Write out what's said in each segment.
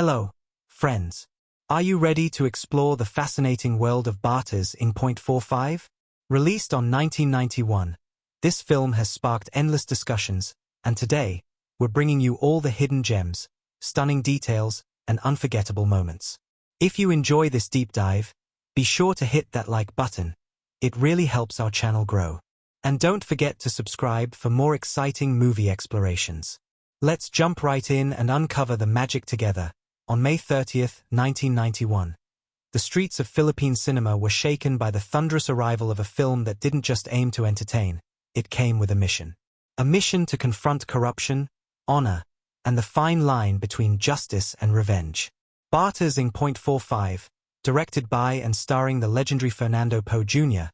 Hello, friends. Are you ready to explore the fascinating world of Batas in .45? Released on 1991, this film has sparked endless discussions, and today, we're bringing you all the hidden gems, stunning details, and unforgettable moments. If you enjoy this deep dive, be sure to hit that like button. It really helps our channel grow. And don't forget to subscribe for more exciting movie explorations. Let's jump right in and uncover the magic together. On May 30th, 1991, the streets of Philippine cinema were shaken by the thunderous arrival of a film that didn't just aim to entertain, it came with a mission. A mission to confront corruption, honor, and the fine line between justice and revenge. Batas in .45, directed by and starring the legendary Fernando Poe Jr.,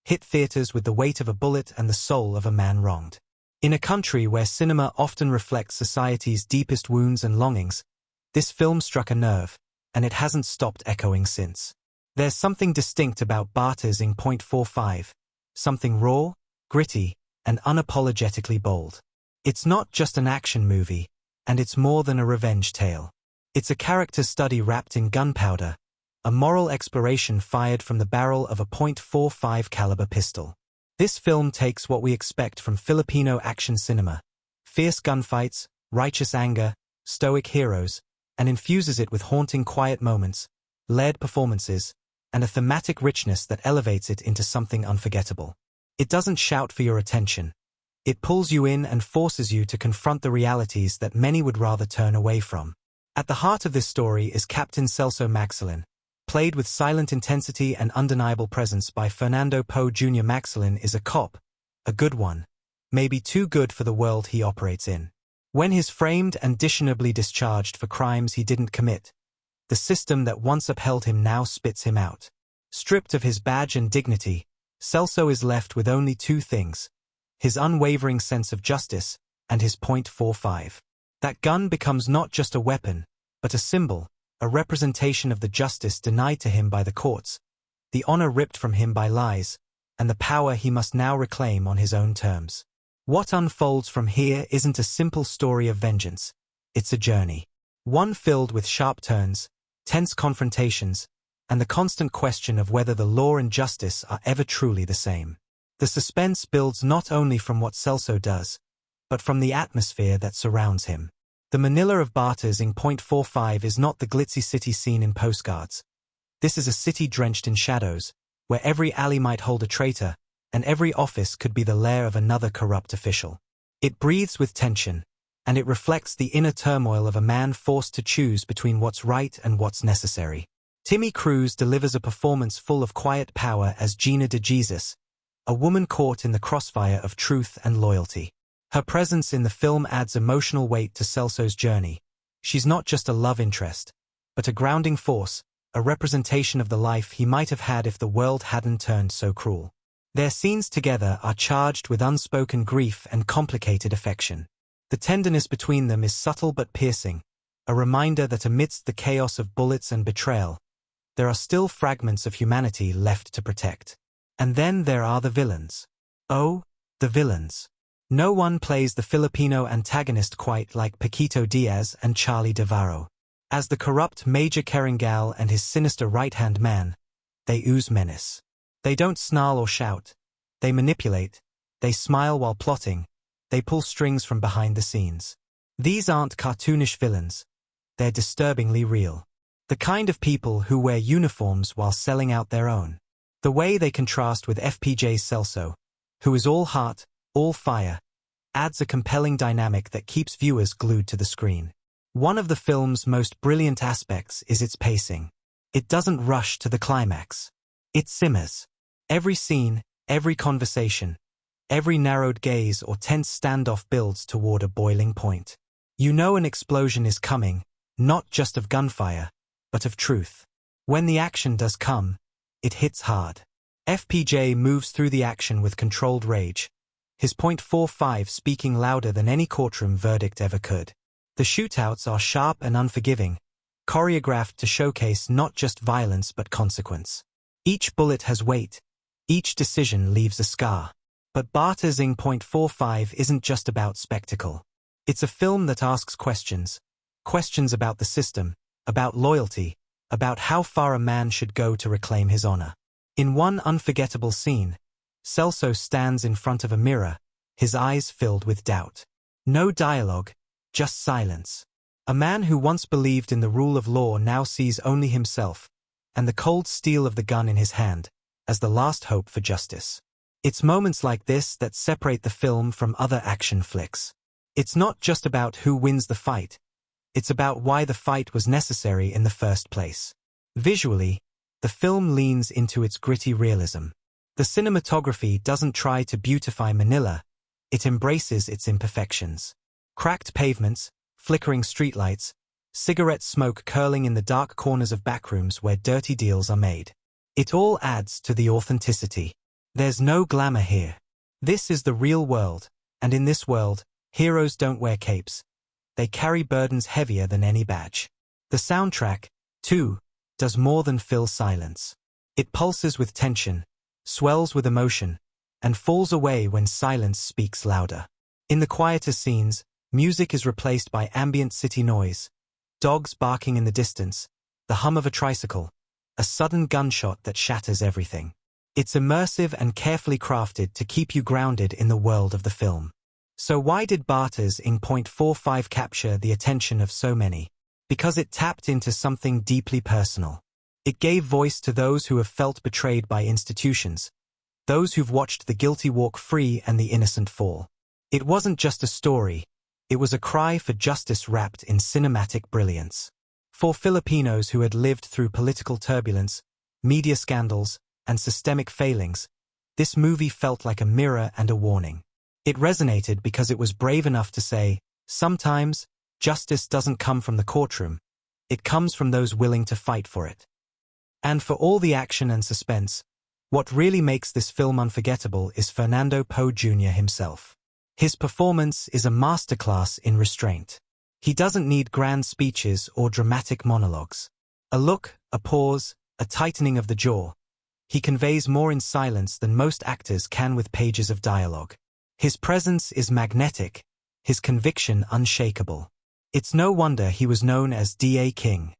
hit theaters with the weight of a bullet and the soul of a man wronged. In a country where cinema often reflects society's deepest wounds and longings, this film struck a nerve, and it hasn't stopped echoing since. There's something distinct about Batas in .45, something raw, gritty, and unapologetically bold. It's not just an action movie, and it's more than a revenge tale. It's a character study wrapped in gunpowder, a moral exploration fired from the barrel of a .45 caliber pistol. This film takes what we expect from Filipino action cinema, fierce gunfights, righteous anger, stoic heroes, and infuses it with haunting quiet moments, layered performances, and a thematic richness that elevates it into something unforgettable. It doesn't shout for your attention. It pulls you in and forces you to confront the realities that many would rather turn away from. At the heart of this story is Captain Celso Maxilin, played with silent intensity and undeniable presence by Fernando Poe Jr. Maxilin is a cop, a good one, maybe too good for the world he operates in. When he's framed and dishonorably discharged for crimes he didn't commit, the system that once upheld him now spits him out. Stripped of his badge and dignity, Celso is left with only two things: his unwavering sense of justice and his .45. That gun becomes not just a weapon, but a symbol, a representation of the justice denied to him by the courts, the honor ripped from him by lies, and the power he must now reclaim on his own terms. What unfolds from here isn't a simple story of vengeance, it's a journey. One filled with sharp turns, tense confrontations, and the constant question of whether the law and justice are ever truly the same. The suspense builds not only from what Celso does, but from the atmosphere that surrounds him. The Manila of Batas in .45 is not the glitzy city seen in postcards. This is a city drenched in shadows, where every alley might hold a traitor, and every office could be the lair of another corrupt official. It breathes with tension, and it reflects the inner turmoil of a man forced to choose between what's right and what's necessary. Timmy Cruz delivers a performance full of quiet power as Gina de Jesus, a woman caught in the crossfire of truth and loyalty. Her presence in the film adds emotional weight to Celso's journey. She's not just a love interest, but a grounding force, a representation of the life he might have had if the world hadn't turned so cruel. Their scenes together are charged with unspoken grief and complicated affection. The tenderness between them is subtle but piercing, a reminder that amidst the chaos of bullets and betrayal, there are still fragments of humanity left to protect. And then there are the villains. Oh, the villains. No one plays the Filipino antagonist quite like Paquito Diaz and Charlie Davaro. As the corrupt Major Carangal and his sinister right-hand man, they ooze menace. They don't snarl or shout. They manipulate. They smile while plotting. They pull strings from behind the scenes. These aren't cartoonish villains. They're disturbingly real. The kind of people who wear uniforms while selling out their own. The way they contrast with FPJ's Celso, who is all heart, all fire, adds a compelling dynamic that keeps viewers glued to the screen. One of the film's most brilliant aspects is its pacing. It doesn't rush to the climax. It simmers. Every scene, every conversation, every narrowed gaze or tense standoff builds toward a boiling point. You know an explosion is coming, not just of gunfire, but of truth. When the action does come, it hits hard. FPJ moves through the action with controlled rage, his .45 speaking louder than any courtroom verdict ever could. The shootouts are sharp and unforgiving, choreographed to showcase not just violence but consequence. Each bullet has weight. Each decision leaves a scar. But Batas in .45 isn't just about spectacle. It's a film that asks questions about the system, about loyalty, about how far a man should go to reclaim his honor. In one unforgettable scene, Celso stands in front of a mirror, his eyes filled with doubt. No dialogue, just silence. A man who once believed in the rule of law now sees only himself, and the cold steel of the gun in his hand, as the last hope for justice. It's moments like this that separate the film from other action flicks. It's not just about who wins the fight. It's about why the fight was necessary in the first place. Visually, the film leans into its gritty realism. The cinematography doesn't try to beautify Manila, it embraces its imperfections. Cracked pavements, flickering streetlights, cigarette smoke curling in the dark corners of backrooms where dirty deals are made. It all adds to the authenticity. There's no glamour here. This is the real world, and in this world, heroes don't wear capes. They carry burdens heavier than any badge. The soundtrack, too, does more than fill silence. It pulses with tension, swells with emotion, and falls away when silence speaks louder. In the quieter scenes, music is replaced by ambient city noise, dogs barking in the distance, the hum of a tricycle, a sudden gunshot that shatters everything. It's immersive and carefully crafted to keep you grounded in the world of the film. So why did Batas in .45 capture the attention of so many? Because it tapped into something deeply personal. It gave voice to those who have felt betrayed by institutions, those who've watched the guilty walk free and the innocent fall. It wasn't just a story, it was a cry for justice wrapped in cinematic brilliance. For Filipinos who had lived through political turbulence, media scandals, and systemic failings, this movie felt like a mirror and a warning. It resonated because it was brave enough to say, sometimes, justice doesn't come from the courtroom, it comes from those willing to fight for it. And for all the action and suspense, what really makes this film unforgettable is Fernando Poe Jr. himself. His performance is a masterclass in restraint. He doesn't need grand speeches or dramatic monologues. A look, a pause, a tightening of the jaw. He conveys more in silence than most actors can with pages of dialogue. His presence is magnetic, his conviction unshakable. It's no wonder he was known as D.A. King.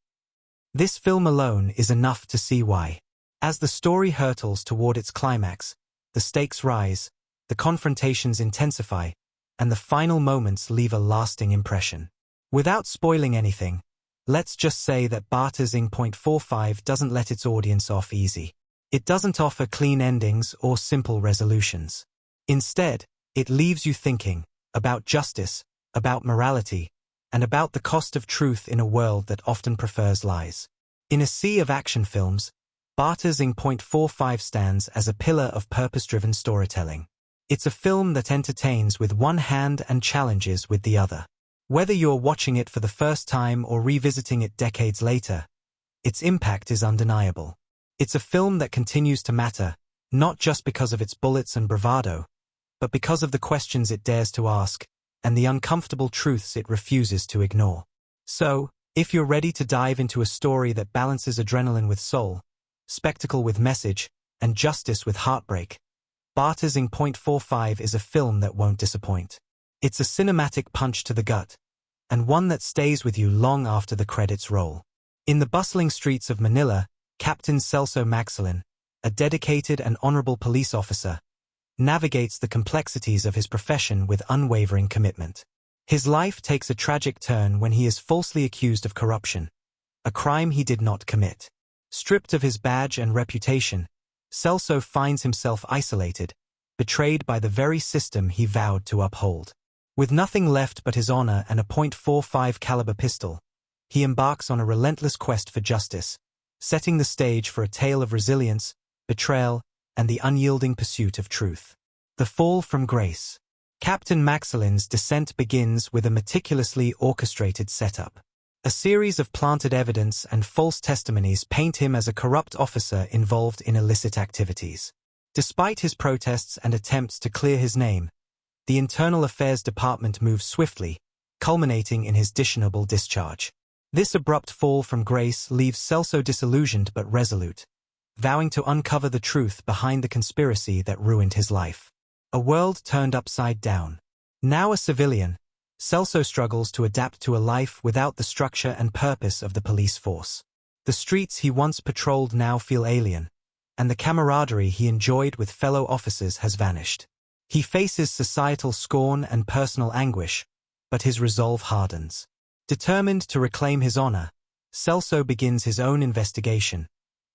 This film alone is enough to see why. As the story hurtles toward its climax, the stakes rise, the confrontations intensify, and the final moments leave a lasting impression. Without spoiling anything, let's just say that Batas in .45 doesn't let its audience off easy. It doesn't offer clean endings or simple resolutions. Instead, it leaves you thinking about justice, about morality, and about the cost of truth in a world that often prefers lies. In a sea of action films, Batas in .45 stands as a pillar of purpose-driven storytelling. It's a film that entertains with one hand and challenges with the other. Whether you're watching it for the first time or revisiting it decades later, its impact is undeniable. It's a film that continues to matter, not just because of its bullets and bravado, but because of the questions it dares to ask, and the uncomfortable truths it refuses to ignore. So, if you're ready to dive into a story that balances adrenaline with soul, spectacle with message, and justice with heartbreak, Batas in .45 is a film that won't disappoint. It's a cinematic punch to the gut, and one that stays with you long after the credits roll. In the bustling streets of Manila, Captain Celso Magsalin, a dedicated and honorable police officer, navigates the complexities of his profession with unwavering commitment. His life takes a tragic turn when he is falsely accused of corruption, a crime he did not commit. Stripped of his badge and reputation, Celso finds himself isolated, betrayed by the very system he vowed to uphold. With nothing left but his honor and a .45 caliber pistol, he embarks on a relentless quest for justice, setting the stage for a tale of resilience, betrayal, and the unyielding pursuit of truth. The fall from grace. Captain Magsalin's descent begins with a meticulously orchestrated setup. A series of planted evidence and false testimonies paint him as a corrupt officer involved in illicit activities. Despite his protests and attempts to clear his name, the Internal Affairs Department moves swiftly, culminating in his dishonorable discharge. This abrupt fall from grace leaves Celso disillusioned but resolute, vowing to uncover the truth behind the conspiracy that ruined his life. A world turned upside down. Now a civilian, Celso struggles to adapt to a life without the structure and purpose of the police force. The streets he once patrolled now feel alien, and the camaraderie he enjoyed with fellow officers has vanished. He faces societal scorn and personal anguish, but his resolve hardens. Determined to reclaim his honor, Celso begins his own investigation,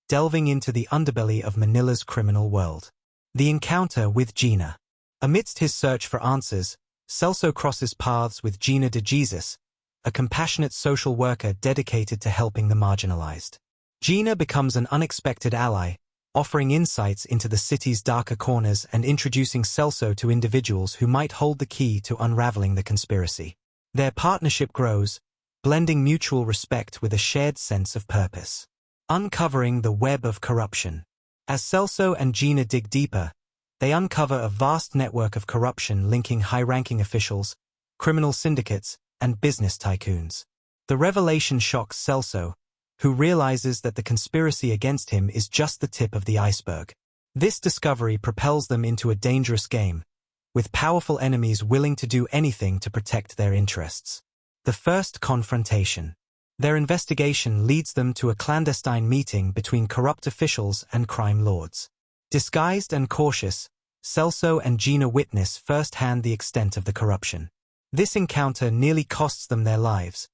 delving into the underbelly of Manila's criminal world. The encounter with Gina. Amidst his search for answers, Celso crosses paths with Gina de Jesus, a compassionate social worker dedicated to helping the marginalized. Gina becomes an unexpected ally, offering insights into the city's darker corners and introducing Celso to individuals who might hold the key to unraveling the conspiracy. Their partnership grows, blending mutual respect with a shared sense of purpose. Uncovering the web of corruption. As Celso and Gina dig deeper, they uncover a vast network of corruption linking high-ranking officials, criminal syndicates, and business tycoons. The revelation shocks Celso, who realizes that the conspiracy against him is just the tip of the iceberg. This discovery propels them into a dangerous game, with powerful enemies willing to do anything to protect their interests. The first confrontation. Their investigation leads them to a clandestine meeting between corrupt officials and crime lords. Disguised and cautious, Celso and Gina witness firsthand the extent of the corruption. This encounter nearly costs them their lives,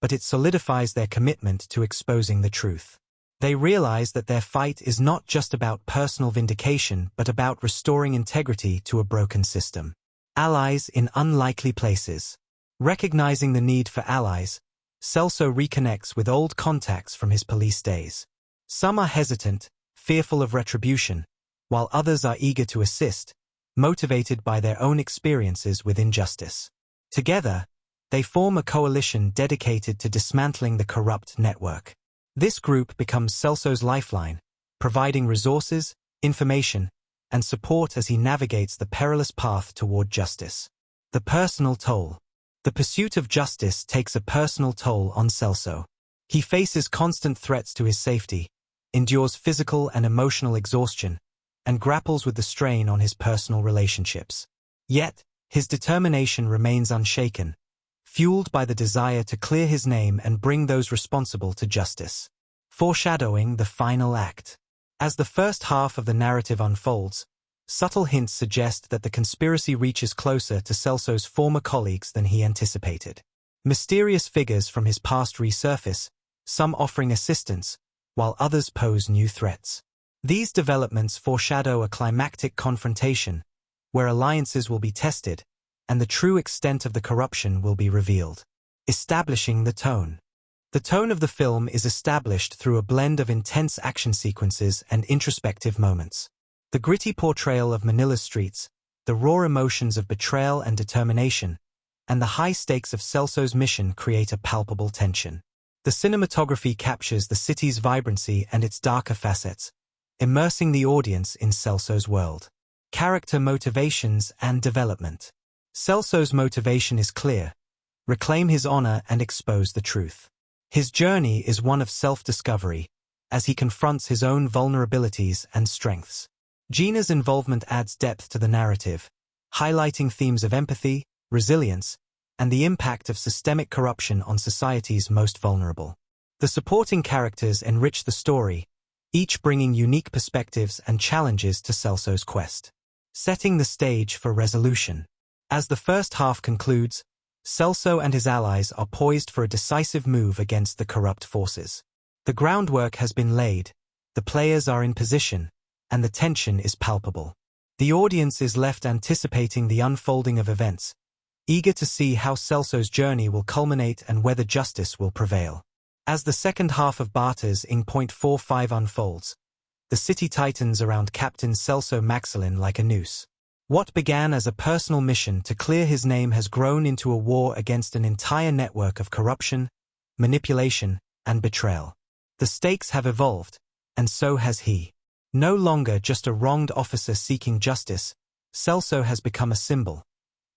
but it solidifies their commitment to exposing the truth. They realize that their fight is not just about personal vindication but about restoring integrity to a broken system. Allies in unlikely places. Recognizing the need for allies, Celso reconnects with old contacts from his police days. Some are hesitant, fearful of retribution, while others are eager to assist, motivated by their own experiences with injustice. Together, they form a coalition dedicated to dismantling the corrupt network. This group becomes Celso's lifeline, providing resources, information, and support as he navigates the perilous path toward justice. The personal toll. The pursuit of justice takes a personal toll on Celso. He faces constant threats to his safety, endures physical and emotional exhaustion, and grapples with the strain on his personal relationships. Yet, his determination remains unshaken, fueled by the desire to clear his name and bring those responsible to justice. Foreshadowing the final act. As the first half of the narrative unfolds, subtle hints suggest that the conspiracy reaches closer to Celso's former colleagues than he anticipated. Mysterious figures from his past resurface, some offering assistance, while others pose new threats. These developments foreshadow a climactic confrontation, where alliances will be tested, and the true extent of the corruption will be revealed. Establishing the tone. The tone of the film is established through a blend of intense action sequences and introspective moments. The gritty portrayal of Manila's streets, the raw emotions of betrayal and determination, and the high stakes of Celso's mission create a palpable tension. The cinematography captures the city's vibrancy and its darker facets, immersing the audience in Celso's world. Character motivations and development. Celso's motivation is clear: reclaim his honor and expose the truth. His journey is one of self-discovery, as he confronts his own vulnerabilities and strengths. Gina's involvement adds depth to the narrative, highlighting themes of empathy, resilience, and the impact of systemic corruption on society's most vulnerable. The supporting characters enrich the story, each bringing unique perspectives and challenges to Celso's quest. Setting the stage for resolution. As the first half concludes, Celso and his allies are poised for a decisive move against the corrupt forces. The groundwork has been laid, the players are in position, and the tension is palpable. The audience is left anticipating the unfolding of events, eager to see how Celso's journey will culminate and whether justice will prevail. As the second half of Batas in .45 unfolds, the city tightens around Captain Celso Maxilin like a noose. What began as a personal mission to clear his name has grown into a war against an entire network of corruption, manipulation, and betrayal. The stakes have evolved, and so has he. No longer just a wronged officer seeking justice, Celso has become a symbol,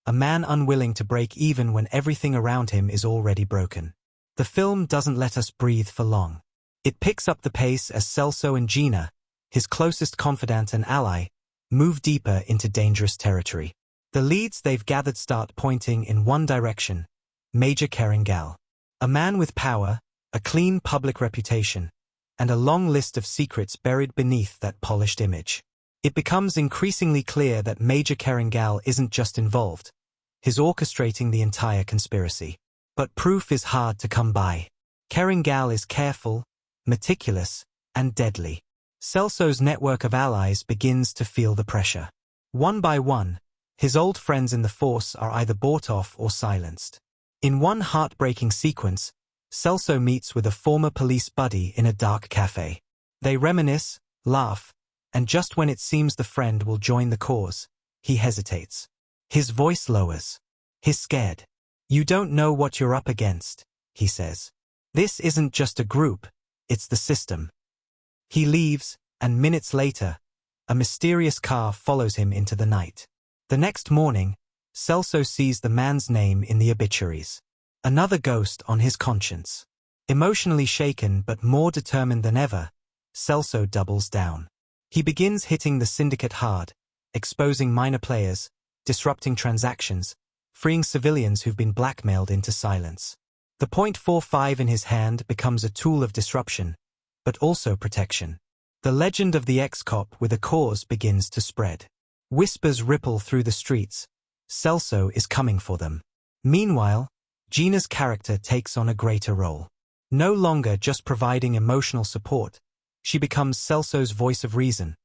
a man unwilling to break even when everything around him is already broken. The film doesn't let us breathe for long. It picks up the pace as Celso and Gina, his closest confidant and ally, move deeper into dangerous territory. The leads they've gathered start pointing in one direction: Major Caringal. A man with power, a clean public reputation, and a long list of secrets buried beneath that polished image. It becomes increasingly clear that Major Caringal isn't just involved, he's orchestrating the entire conspiracy. But proof is hard to come by. Caringal is careful, meticulous, and deadly. Celso's network of allies begins to feel the pressure. One by one, his old friends in the force are either bought off or silenced. In one heartbreaking sequence, Celso meets with a former police buddy in a dark cafe. They reminisce, laugh, and just when it seems the friend will join the cause, he hesitates. His voice lowers. He's scared. "You don't know what you're up against," he says. "This isn't just a group, it's the system." He leaves, and minutes later, a mysterious car follows him into the night. The next morning, Celso sees the man's name in the obituaries. Another ghost on his conscience. Emotionally shaken but more determined than ever, Celso doubles down. He begins hitting the syndicate hard, exposing minor players, disrupting transactions, freeing civilians who've been blackmailed into silence. The .45 in his hand becomes a tool of disruption, but also protection. The legend of the ex-cop with a cause begins to spread. Whispers ripple through the streets. Celso is coming for them. Meanwhile, Gina's character takes on a greater role. No longer just providing emotional support, she becomes Celso's voice of reason,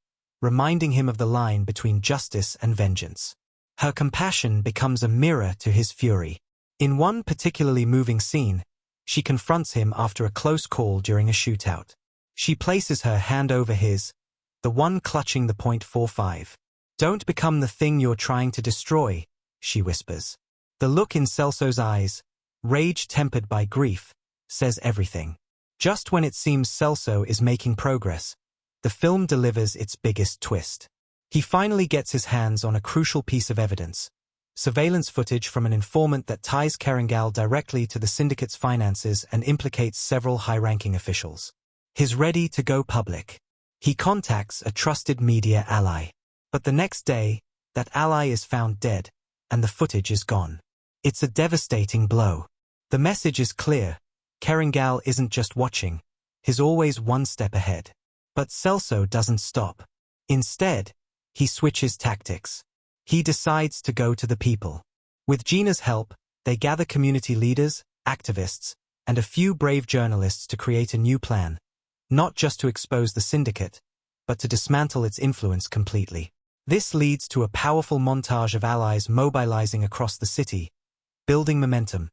reminding him of the line between justice and vengeance. Her compassion becomes a mirror to his fury. In one particularly moving scene, she confronts him after a close call during a shootout. She places her hand over his, the one clutching the .45. "Don't become the thing you're trying to destroy," she whispers. The look in Celso's eyes, rage tempered by grief, says everything. Just when it seems Celso is making progress, the film delivers its biggest twist. He finally gets his hands on a crucial piece of evidence: surveillance footage from an informant that ties Caringal directly to the syndicate's finances and implicates several high-ranking officials. He's ready to go public. He contacts a trusted media ally. But the next day, that ally is found dead, and the footage is gone. It's a devastating blow. The message is clear: Caringal isn't just watching, he's always one step ahead. But Celso doesn't stop. Instead, he switches tactics. He decides to go to the people. With Gina's help, they gather community leaders, activists, and a few brave journalists to create a new plan, not just to expose the syndicate, but to dismantle its influence completely. This leads to a powerful montage of allies mobilizing across the city, building momentum,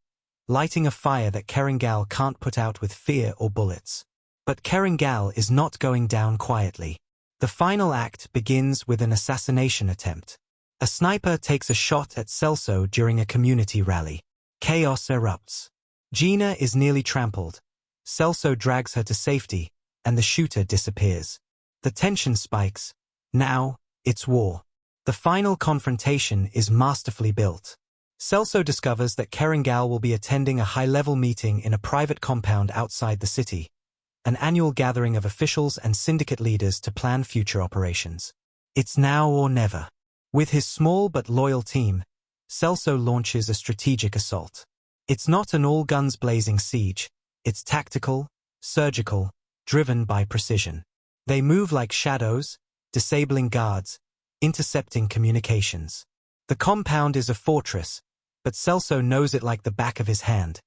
lighting a fire that Caringal can't put out with fear or bullets. But Caringal is not going down quietly. The final act begins with an assassination attempt. A sniper takes a shot at Celso during a community rally. Chaos erupts. Gina is nearly trampled. Celso drags her to safety, and the shooter disappears. The tension spikes. Now, it's war. The final confrontation is masterfully built. Celso discovers that Caringal will be attending a high-level meeting in a private compound outside the city, an annual gathering of officials and syndicate leaders to plan future operations. It's now or never. With his small but loyal team, Celso launches a strategic assault. It's not an all-guns-blazing siege. It's tactical, surgical, driven by precision. They move like shadows, disabling guards, intercepting communications. The compound is a fortress, but Celso knows it like the back of his hand.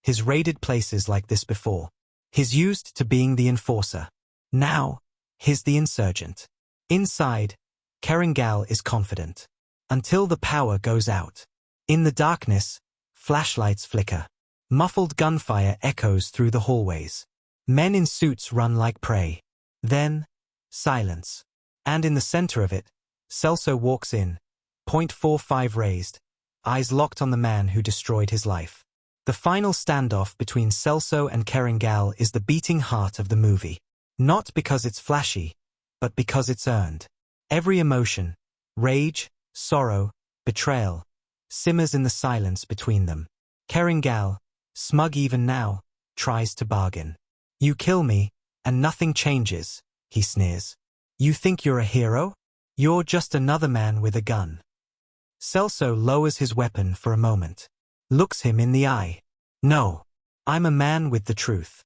He's raided places like this before. He's used to being the enforcer. Now, he's the insurgent. Inside, Caringal is confident. Until the power goes out. In the darkness, flashlights flicker. Muffled gunfire echoes through the hallways. Men in suits run like prey. Then, silence. And in the center of it, Celso walks in, .45 raised, eyes locked on the man who destroyed his life. The final standoff between Celso and Caringal is the beating heart of the movie. Not because it's flashy, but because it's earned. Every emotion, rage, sorrow, betrayal, simmers in the silence between them. Caringal, smug even now, tries to bargain. "You kill me, and nothing changes," he sneers. "You think you're a hero? You're just another man with a gun." Celso lowers his weapon for a moment. Looks him in the eye. No. I'm a man with the truth.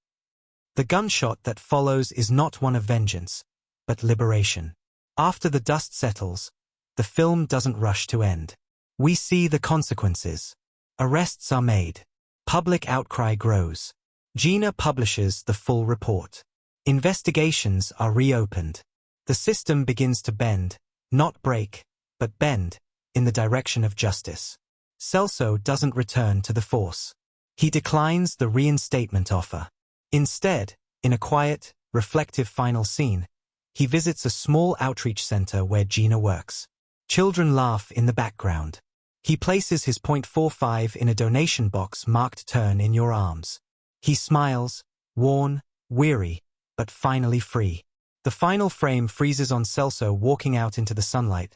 The gunshot that follows is not one of vengeance, but liberation. After the dust settles, the film doesn't rush to end. We see the consequences. Arrests are made. Public outcry grows. Gina publishes the full report. Investigations are reopened. The system begins to bend, not break, but bend, in the direction of justice. Celso doesn't return to the force. He declines the reinstatement offer. Instead, in a quiet, reflective final scene, he visits a small outreach center where Gina works. Children laugh in the background. He places his .45 in a donation box marked "Turn in your arms." He smiles, worn, weary, but finally free. The final frame freezes on Celso walking out into the sunlight.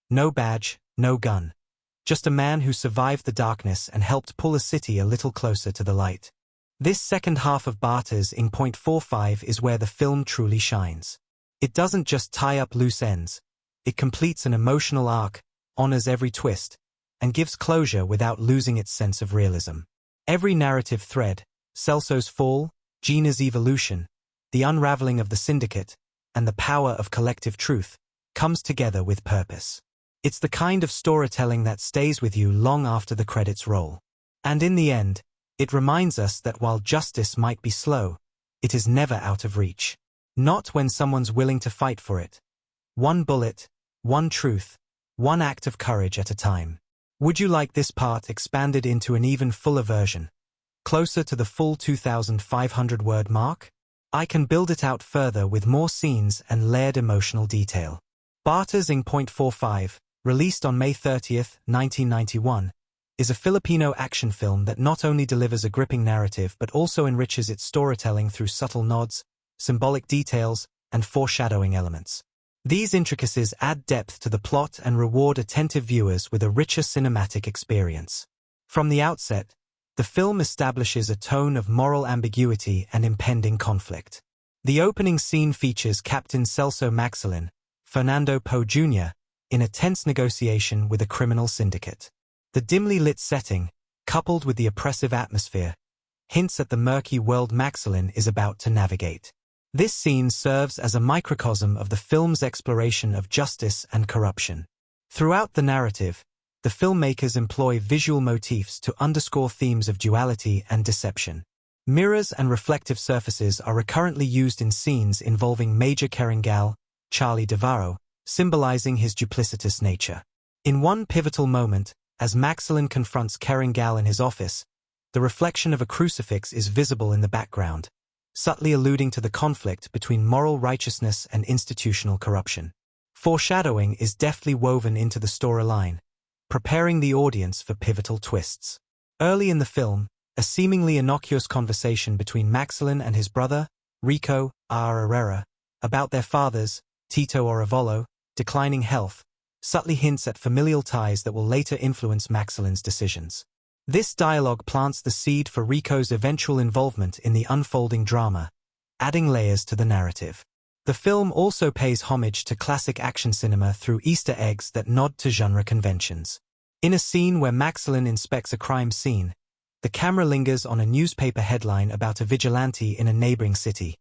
No badge, no gun. Just a man who survived the darkness and helped pull a city a little closer to the light. This second half of Batas in .45 is where the film truly shines. It doesn't just tie up loose ends. It completes an emotional arc, honors every twist, and gives closure without losing its sense of realism. Every narrative thread, Celso's fall, Gina's evolution, the unraveling of the syndicate, and the power of collective truth, comes together with purpose. It's the kind of storytelling that stays with you long after the credits roll. And in the end, it reminds us that while justice might be slow, it is never out of reach. Not when someone's willing to fight for it. One bullet, one truth, one act of courage at a time. Would you like this part expanded into an even fuller version, closer to the full 2,500-word mark? I can build it out further with more scenes and layered emotional detail. Batas in .45, released on May 30, 1991, is a Filipino action film that not only delivers a gripping narrative but also enriches its storytelling through subtle nods, symbolic details, and foreshadowing elements. These intricacies add depth to the plot and reward attentive viewers with a richer cinematic experience. From the outset, the film establishes a tone of moral ambiguity and impending conflict. The opening scene features Captain Celso Maxilin, Fernando Poe Jr., in a tense negotiation with a criminal syndicate. The dimly lit setting, coupled with the oppressive atmosphere, hints at the murky world Maxilin is about to navigate. This scene serves as a microcosm of the film's exploration of justice and corruption. Throughout the narrative, the filmmakers employ visual motifs to underscore themes of duality and deception. Mirrors and reflective surfaces are recurrently used in scenes involving Major Carangal, Charlie Devaro, symbolizing his duplicitous nature. In one pivotal moment, as Maxilin confronts Carangal in his office, the reflection of a crucifix is visible in the background, subtly alluding to the conflict between moral righteousness and institutional corruption. Foreshadowing is deftly woven into the storyline, preparing the audience for pivotal twists. Early in the film, a seemingly innocuous conversation between Maxilin and his brother, Rico Herrera, about their fathers, Tito Arevalo, declining health, subtly hints at familial ties that will later influence Maxilin's decisions. This dialogue plants the seed for Rico's eventual involvement in the unfolding drama, adding layers to the narrative. The film also pays homage to classic action cinema through Easter eggs that nod to genre conventions. In a scene where Maxilin inspects a crime scene, the camera lingers on a newspaper headline about a vigilante in a neighboring city,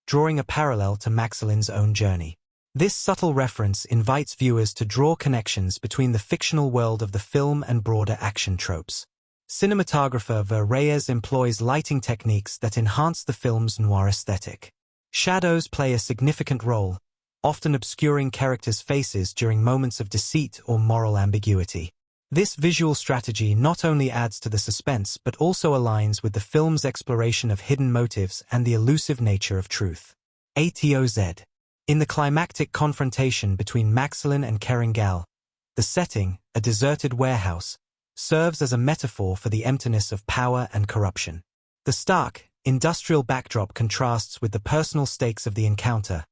drawing a parallel to Maxilin's own journey. This subtle reference invites viewers to draw connections between the fictional world of the film and broader action tropes. Cinematographer Ver Reyes employs lighting techniques that enhance the film's noir aesthetic. Shadows play a significant role, often obscuring characters' faces during moments of deceit or moral ambiguity. This visual strategy not only adds to the suspense but also aligns with the film's exploration of hidden motives and the elusive nature of truth. ATOZ. In the climactic confrontation between Maxilin and Carangal, the setting, a deserted warehouse, serves as a metaphor for the emptiness of power and corruption. The stark, industrial backdrop contrasts with the personal stakes of the encounter,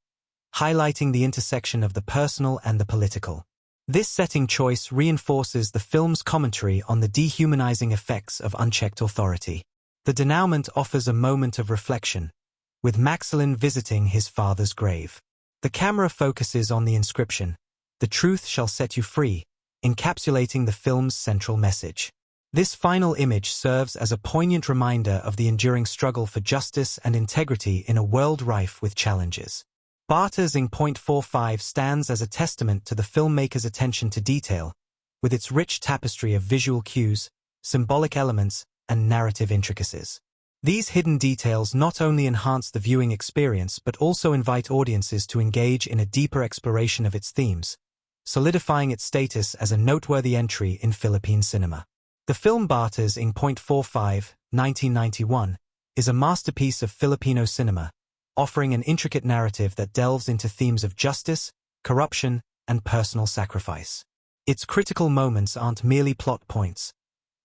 highlighting the intersection of the personal and the political. This setting choice reinforces the film's commentary on the dehumanizing effects of unchecked authority. The denouement offers a moment of reflection, with Maxilin visiting his father's grave. The camera focuses on the inscription, "The truth shall set you free," encapsulating the film's central message. This final image serves as a poignant reminder of the enduring struggle for justice and integrity in a world rife with challenges. Batas in .45 stands as a testament to the filmmaker's attention to detail, with its rich tapestry of visual cues, symbolic elements, and narrative intricacies. These hidden details not only enhance the viewing experience but also invite audiences to engage in a deeper exploration of its themes, solidifying its status as a noteworthy entry in Philippine cinema. The film Batas in .45, 1991, is a masterpiece of Filipino cinema, offering an intricate narrative that delves into themes of justice, corruption, and personal sacrifice. Its critical moments aren't merely plot points.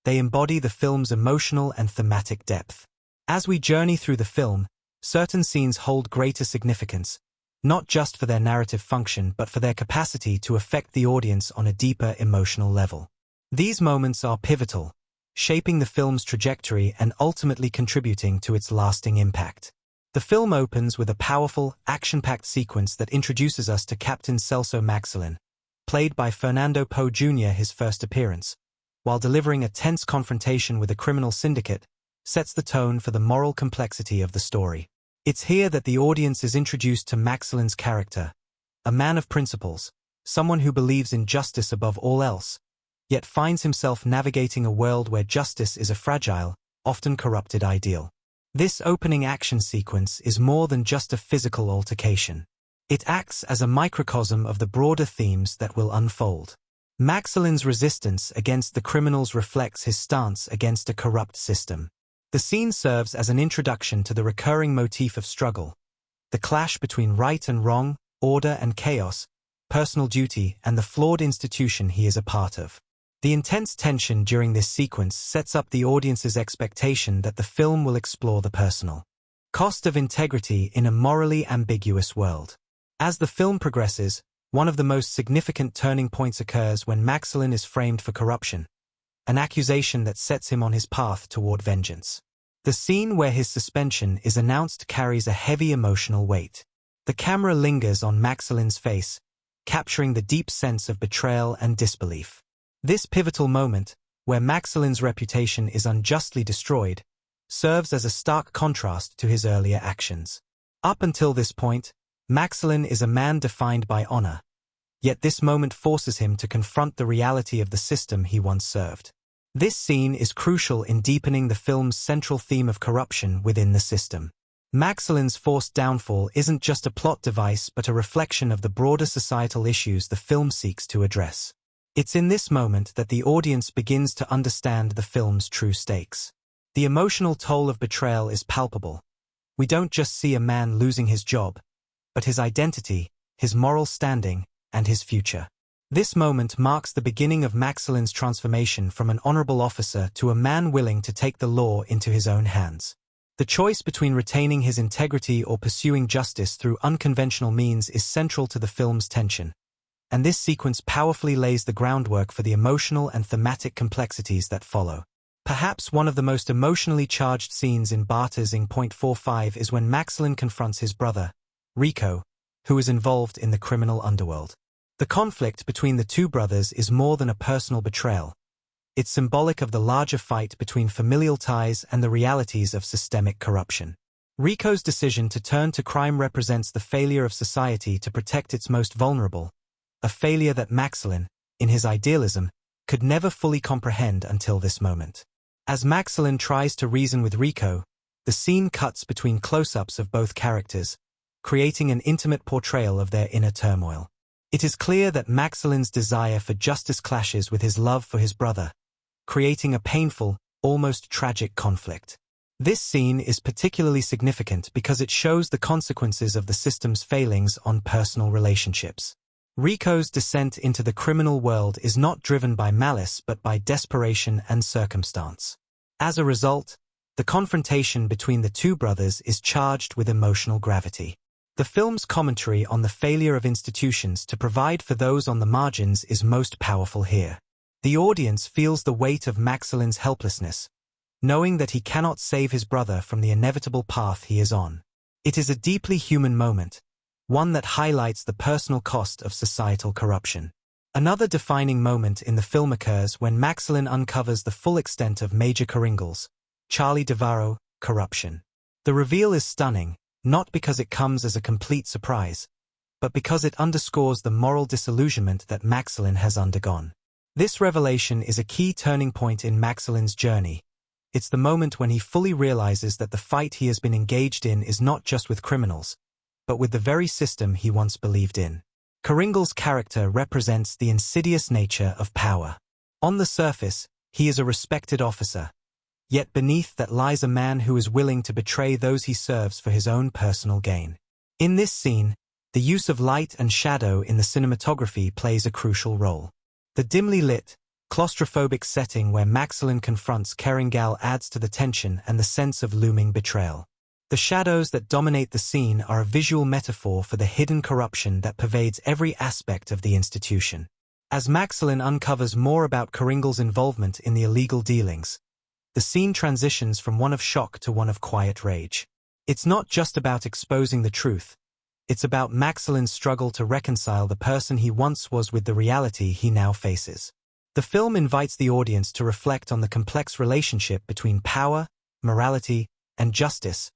They embody the film's emotional and thematic depth. As we journey through the film, certain scenes hold greater significance, not just for their narrative function but for their capacity to affect the audience on a deeper emotional level. These moments are pivotal, shaping the film's trajectory and ultimately contributing to its lasting impact. The film opens with a powerful, action-packed sequence that introduces us to Captain Celso Maxilin, played by Fernando Poe Jr. His first appearance, while delivering a tense confrontation with a criminal syndicate, sets the tone for the moral complexity of the story. It's here that the audience is introduced to Maxilin's character, a man of principles, someone who believes in justice above all else, yet finds himself navigating a world where justice is a fragile, often corrupted ideal. This opening action sequence is more than just a physical altercation. It acts as a microcosm of the broader themes that will unfold. Maxilin's resistance against the criminals reflects his stance against a corrupt system. The scene serves as an introduction to the recurring motif of struggle, the clash between right and wrong, order and chaos, personal duty, and the flawed institution he is a part of. The intense tension during this sequence sets up the audience's expectation that the film will explore the personal cost of integrity in a morally ambiguous world. As the film progresses, one of the most significant turning points occurs when Maxilin is framed for corruption, an accusation that sets him on his path toward vengeance. The scene where his suspension is announced carries a heavy emotional weight. The camera lingers on Maxilin's face, capturing the deep sense of betrayal and disbelief. This pivotal moment, where Maxilin's reputation is unjustly destroyed, serves as a stark contrast to his earlier actions. Up until this point, Maxilin is a man defined by honor, yet this moment forces him to confront the reality of the system he once served. This scene is crucial in deepening the film's central theme of corruption within the system. Maxilin's forced downfall isn't just a plot device but a reflection of the broader societal issues the film seeks to address. It's in this moment that the audience begins to understand the film's true stakes. The emotional toll of betrayal is palpable. We don't just see a man losing his job, but his identity, his moral standing, and his future. This moment marks the beginning of Maxilin's transformation from an honorable officer to a man willing to take the law into his own hands. The choice between retaining his integrity or pursuing justice through unconventional means is central to the film's tension, and this sequence powerfully lays the groundwork for the emotional and thematic complexities that follow. Perhaps one of the most emotionally charged scenes in Batas in .45 is when Maxilin confronts his brother, Rico, who is involved in the criminal underworld. The conflict between the two brothers is more than a personal betrayal. It's symbolic of the larger fight between familial ties and the realities of systemic corruption. Rico's decision to turn to crime represents the failure of society to protect its most vulnerable, a failure that Maxilin, in his idealism, could never fully comprehend until this moment. As Maxilin tries to reason with Rico, the scene cuts between close-ups of both characters, creating an intimate portrayal of their inner turmoil. It is clear that Maxilin's desire for justice clashes with his love for his brother, creating a painful, almost tragic conflict. This scene is particularly significant because it shows the consequences of the system's failings on personal relationships. Rico's descent into the criminal world is not driven by malice but by desperation and circumstance. As a result, the confrontation between the two brothers is charged with emotional gravity. The film's commentary on the failure of institutions to provide for those on the margins is most powerful here. The audience feels the weight of Maxilin's helplessness, knowing that he cannot save his brother from the inevitable path he is on. It is a deeply human moment, one that highlights the personal cost of societal corruption. Another defining moment in the film occurs when Maxilin uncovers the full extent of Major Caringle's, Charlie DeVaro, corruption. The reveal is stunning, not because it comes as a complete surprise, but because it underscores the moral disillusionment that Maxilin has undergone. This revelation is a key turning point in Maxilin's journey. It's the moment when he fully realizes that the fight he has been engaged in is not just with criminals, but with the very system he once believed in. Caringle's character represents the insidious nature of power. On the surface, he is a respected officer, yet beneath that lies a man who is willing to betray those he serves for his own personal gain. In this scene, the use of light and shadow in the cinematography plays a crucial role. The dimly lit, claustrophobic setting where Maxilin confronts Caringal adds to the tension and the sense of looming betrayal. The shadows that dominate the scene are a visual metaphor for the hidden corruption that pervades every aspect of the institution. As Maxilin uncovers more about Caringle's involvement in the illegal dealings, the scene transitions from one of shock to one of quiet rage. It's not just about exposing the truth. It's about Maxilin's struggle to reconcile the person he once was with the reality he now faces. The film invites the audience to reflect on the complex relationship between power, morality, and justice,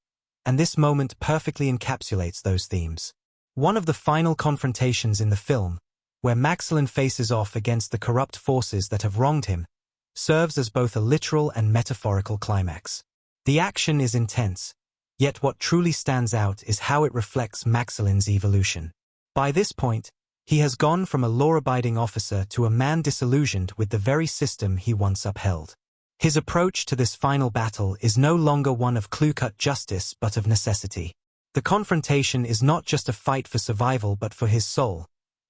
and this moment perfectly encapsulates those themes. One of the final confrontations in the film, where Maxilin faces off against the corrupt forces that have wronged him, serves as both a literal and metaphorical climax. The action is intense, yet what truly stands out is how it reflects Maxilin's evolution. By this point, he has gone from a law-abiding officer to a man disillusioned with the very system he once upheld. His approach to this final battle is no longer one of clear-cut justice but of necessity. The confrontation is not just a fight for survival but for his soul,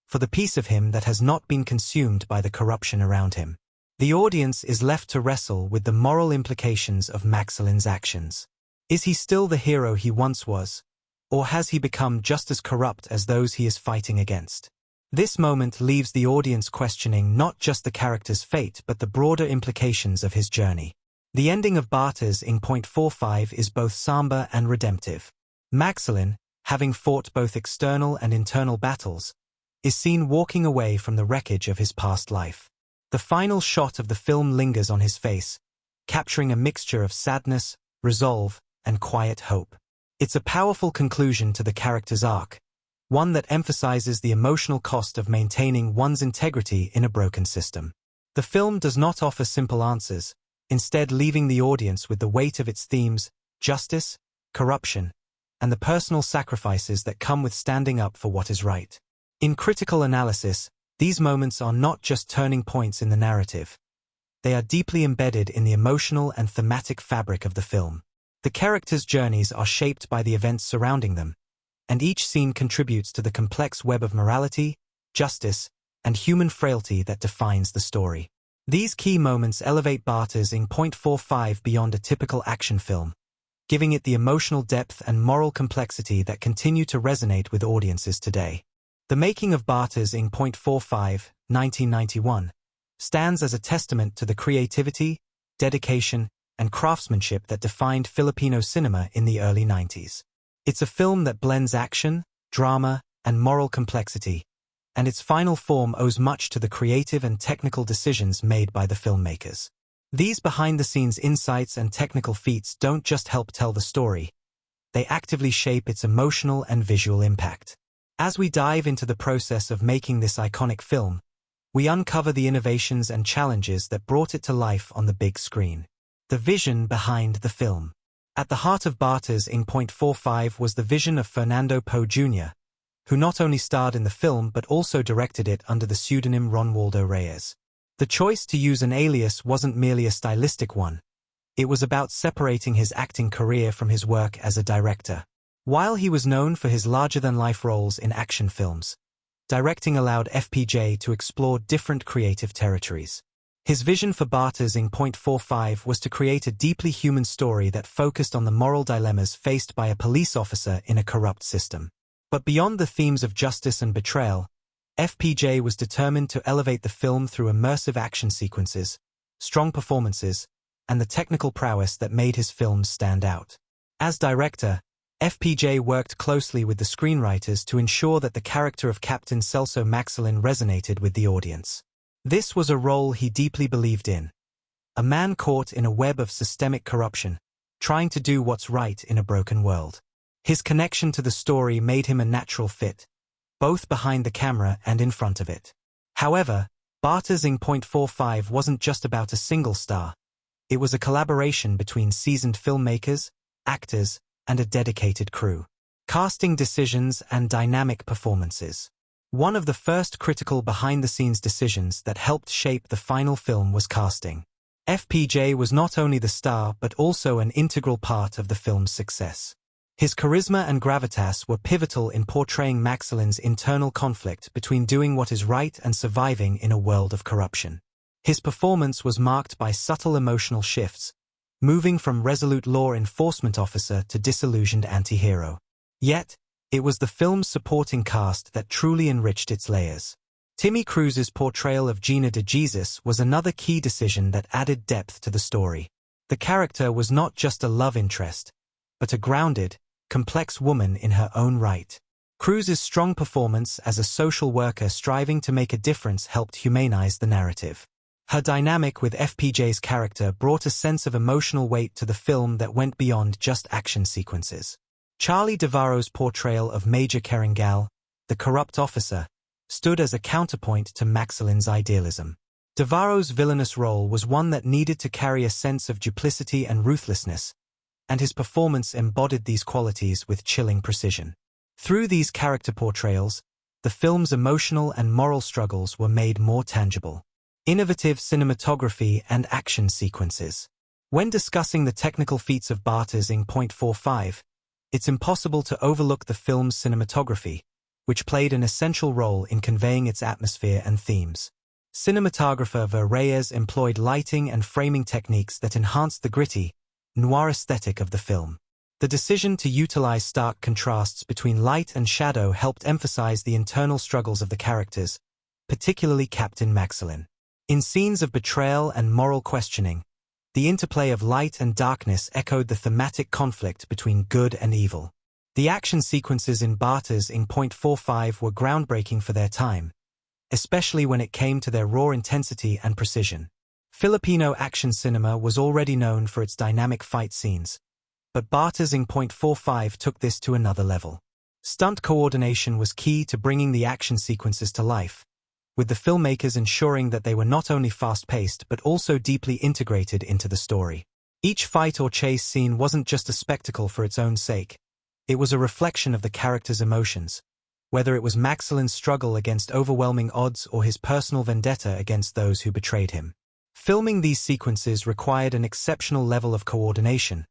for the piece of him that has not been consumed by the corruption around him. The audience is left to wrestle with the moral implications of Maxilin's actions. Is he still the hero he once was, or has he become just as corrupt as those he is fighting against? This moment leaves the audience questioning not just the character's fate but the broader implications of his journey. The ending of Batas in .45 is both somber and redemptive. Maxilin, having fought both external and internal battles, is seen walking away from the wreckage of his past life. The final shot of the film lingers on his face, capturing a mixture of sadness, resolve, and quiet hope. It's a powerful conclusion to the character's arc, one that emphasizes the emotional cost of maintaining one's integrity in a broken system. The film does not offer simple answers, instead leaving the audience with the weight of its themes, justice, corruption, and the personal sacrifices that come with standing up for what is right. In critical analysis, these moments are not just turning points in the narrative. They are deeply embedded in the emotional and thematic fabric of the film. The characters' journeys are shaped by the events surrounding them, and each scene contributes to the complex web of morality, justice, and human frailty that defines the story. These key moments elevate Batas in .45 beyond a typical action film, giving it the emotional depth and moral complexity that continue to resonate with audiences today. The making of Batas in .45, 1991, stands as a testament to the creativity, dedication, and craftsmanship that defined Filipino cinema in the early 90s. It's a film that blends action, drama, and moral complexity, and its final form owes much to the creative and technical decisions made by the filmmakers. These behind-the-scenes insights and technical feats don't just help tell the story, they actively shape its emotional and visual impact. As we dive into the process of making this iconic film, we uncover the innovations and challenges that brought it to life on the big screen. The vision behind the film. At the heart of Batas in .45 was the vision of Fernando Poe Jr., who not only starred in the film but also directed it under the pseudonym Ronaldo Reyes. The choice to use an alias wasn't merely a stylistic one. It was about separating his acting career from his work as a director. While he was known for his larger-than-life roles in action films, directing allowed FPJ to explore different creative territories. His vision for Batas in .45 was to create a deeply human story that focused on the moral dilemmas faced by a police officer in a corrupt system. But beyond the themes of justice and betrayal, FPJ was determined to elevate the film through immersive action sequences, strong performances, and the technical prowess that made his films stand out. As director, FPJ worked closely with the screenwriters to ensure that the character of Captain Celso Maxilin resonated with the audience. This was a role he deeply believed in. A man caught in a web of systemic corruption, trying to do what's right in a broken world. His connection to the story made him a natural fit, both behind the camera and in front of it. However, Batas in .45 wasn't just about a single star. It was a collaboration between seasoned filmmakers, actors, and a dedicated crew. Casting decisions and dynamic performances. One of the first critical behind-the-scenes decisions that helped shape the final film was casting. FPJ was not only the star but also an integral part of the film's success. His charisma and gravitas were pivotal in portraying Maxilin's internal conflict between doing what is right and surviving in a world of corruption. His performance was marked by subtle emotional shifts, moving from resolute law enforcement officer to disillusioned anti-hero. Yet, it was the film's supporting cast that truly enriched its layers. Timmy Cruz's portrayal of Gina de Jesus was another key decision that added depth to the story. The character was not just a love interest, but a grounded, complex woman in her own right. Cruz's strong performance as a social worker striving to make a difference helped humanize the narrative. Her dynamic with FPJ's character brought a sense of emotional weight to the film that went beyond just action sequences. Charlie DeVaro's portrayal of Major Keringal, the corrupt officer, stood as a counterpoint to Maxilin's idealism. DeVaro's villainous role was one that needed to carry a sense of duplicity and ruthlessness, and his performance embodied these qualities with chilling precision. Through these character portrayals, the film's emotional and moral struggles were made more tangible. Innovative cinematography and action sequences. When discussing the technical feats of Batas in .45, it's impossible to overlook the film's cinematography, which played an essential role in conveying its atmosphere and themes. Cinematographer Ver Reyes employed lighting and framing techniques that enhanced the gritty, noir aesthetic of the film. The decision to utilize stark contrasts between light and shadow helped emphasize the internal struggles of the characters, particularly Captain Maxilin. In scenes of betrayal and moral questioning, the interplay of light and darkness echoed the thematic conflict between good and evil. The action sequences in Batas in .45 were groundbreaking for their time, especially when it came to their raw intensity and precision. Filipino action cinema was already known for its dynamic fight scenes, but Batas in .45 took this to another level. Stunt coordination was key to bringing the action sequences to life, with the filmmakers ensuring that they were not only fast-paced but also deeply integrated into the story. Each fight or chase scene wasn't just a spectacle for its own sake. It was a reflection of the character's emotions, whether it was Maxilin's struggle against overwhelming odds or his personal vendetta against those who betrayed him. Filming these sequences required an exceptional level of coordination,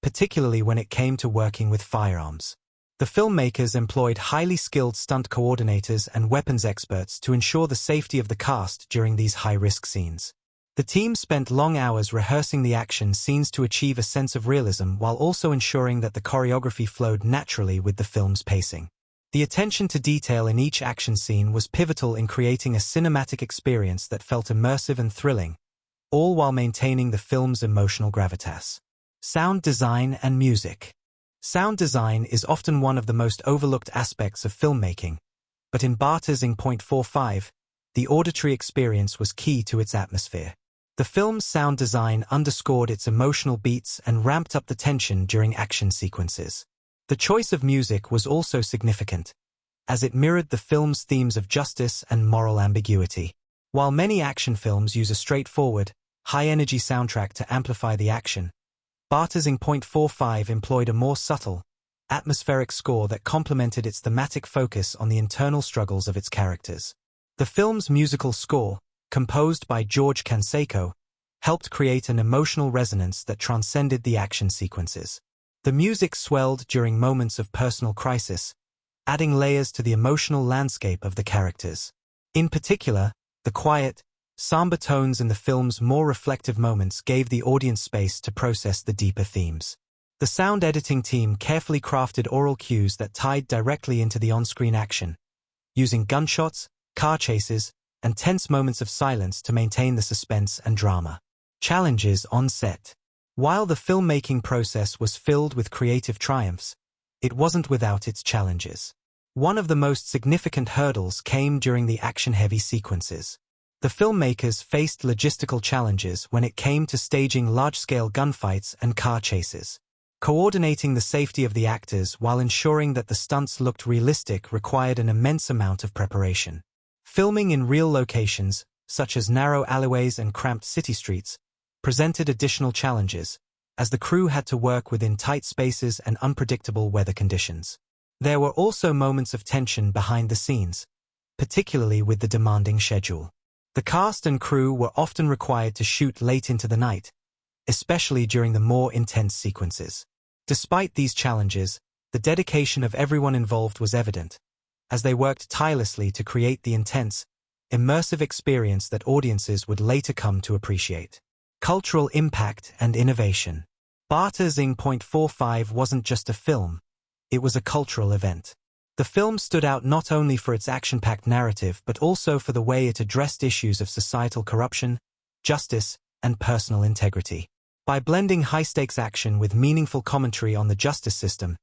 particularly when it came to working with firearms. The filmmakers employed highly skilled stunt coordinators and weapons experts to ensure the safety of the cast during these high-risk scenes. The team spent long hours rehearsing the action scenes to achieve a sense of realism while also ensuring that the choreography flowed naturally with the film's pacing. The attention to detail in each action scene was pivotal in creating a cinematic experience that felt immersive and thrilling, all while maintaining the film's emotional gravitas. Sound design and music. Sound design is often one of the most overlooked aspects of filmmaking, but in Batas in .45, the auditory experience was key to its atmosphere. The film's sound design underscored its emotional beats and ramped up the tension during action sequences. The choice of music was also significant, as it mirrored the film's themes of justice and moral ambiguity. While many action films use a straightforward, high-energy soundtrack to amplify the action, Batas in .45 employed a more subtle, atmospheric score that complemented its thematic focus on the internal struggles of its characters. The film's musical score, composed by George Canseco, helped create an emotional resonance that transcended the action sequences. The music swelled during moments of personal crisis, adding layers to the emotional landscape of the characters. In particular, the quiet, somber tones in the film's more reflective moments gave the audience space to process the deeper themes. The sound editing team carefully crafted aural cues that tied directly into the on-screen action, using gunshots, car chases, and tense moments of silence to maintain the suspense and drama. Challenges on set. While the filmmaking process was filled with creative triumphs, it wasn't without its challenges. One of the most significant hurdles came during the action-heavy sequences. The filmmakers faced logistical challenges when it came to staging large-scale gunfights and car chases. Coordinating the safety of the actors while ensuring that the stunts looked realistic required an immense amount of preparation. Filming in real locations, such as narrow alleyways and cramped city streets, presented additional challenges, as the crew had to work within tight spaces and unpredictable weather conditions. There were also moments of tension behind the scenes, particularly with the demanding schedule. The cast and crew were often required to shoot late into the night, especially during the more intense sequences. Despite these challenges, the dedication of everyone involved was evident, as they worked tirelessly to create the intense, immersive experience that audiences would later come to appreciate. Cultural impact and innovation. Batas in .45 wasn't just a film, it was a cultural event. The film stood out not only for its action-packed narrative but also for the way it addressed issues of societal corruption, justice, and personal integrity. By blending high-stakes action with meaningful commentary on the justice system,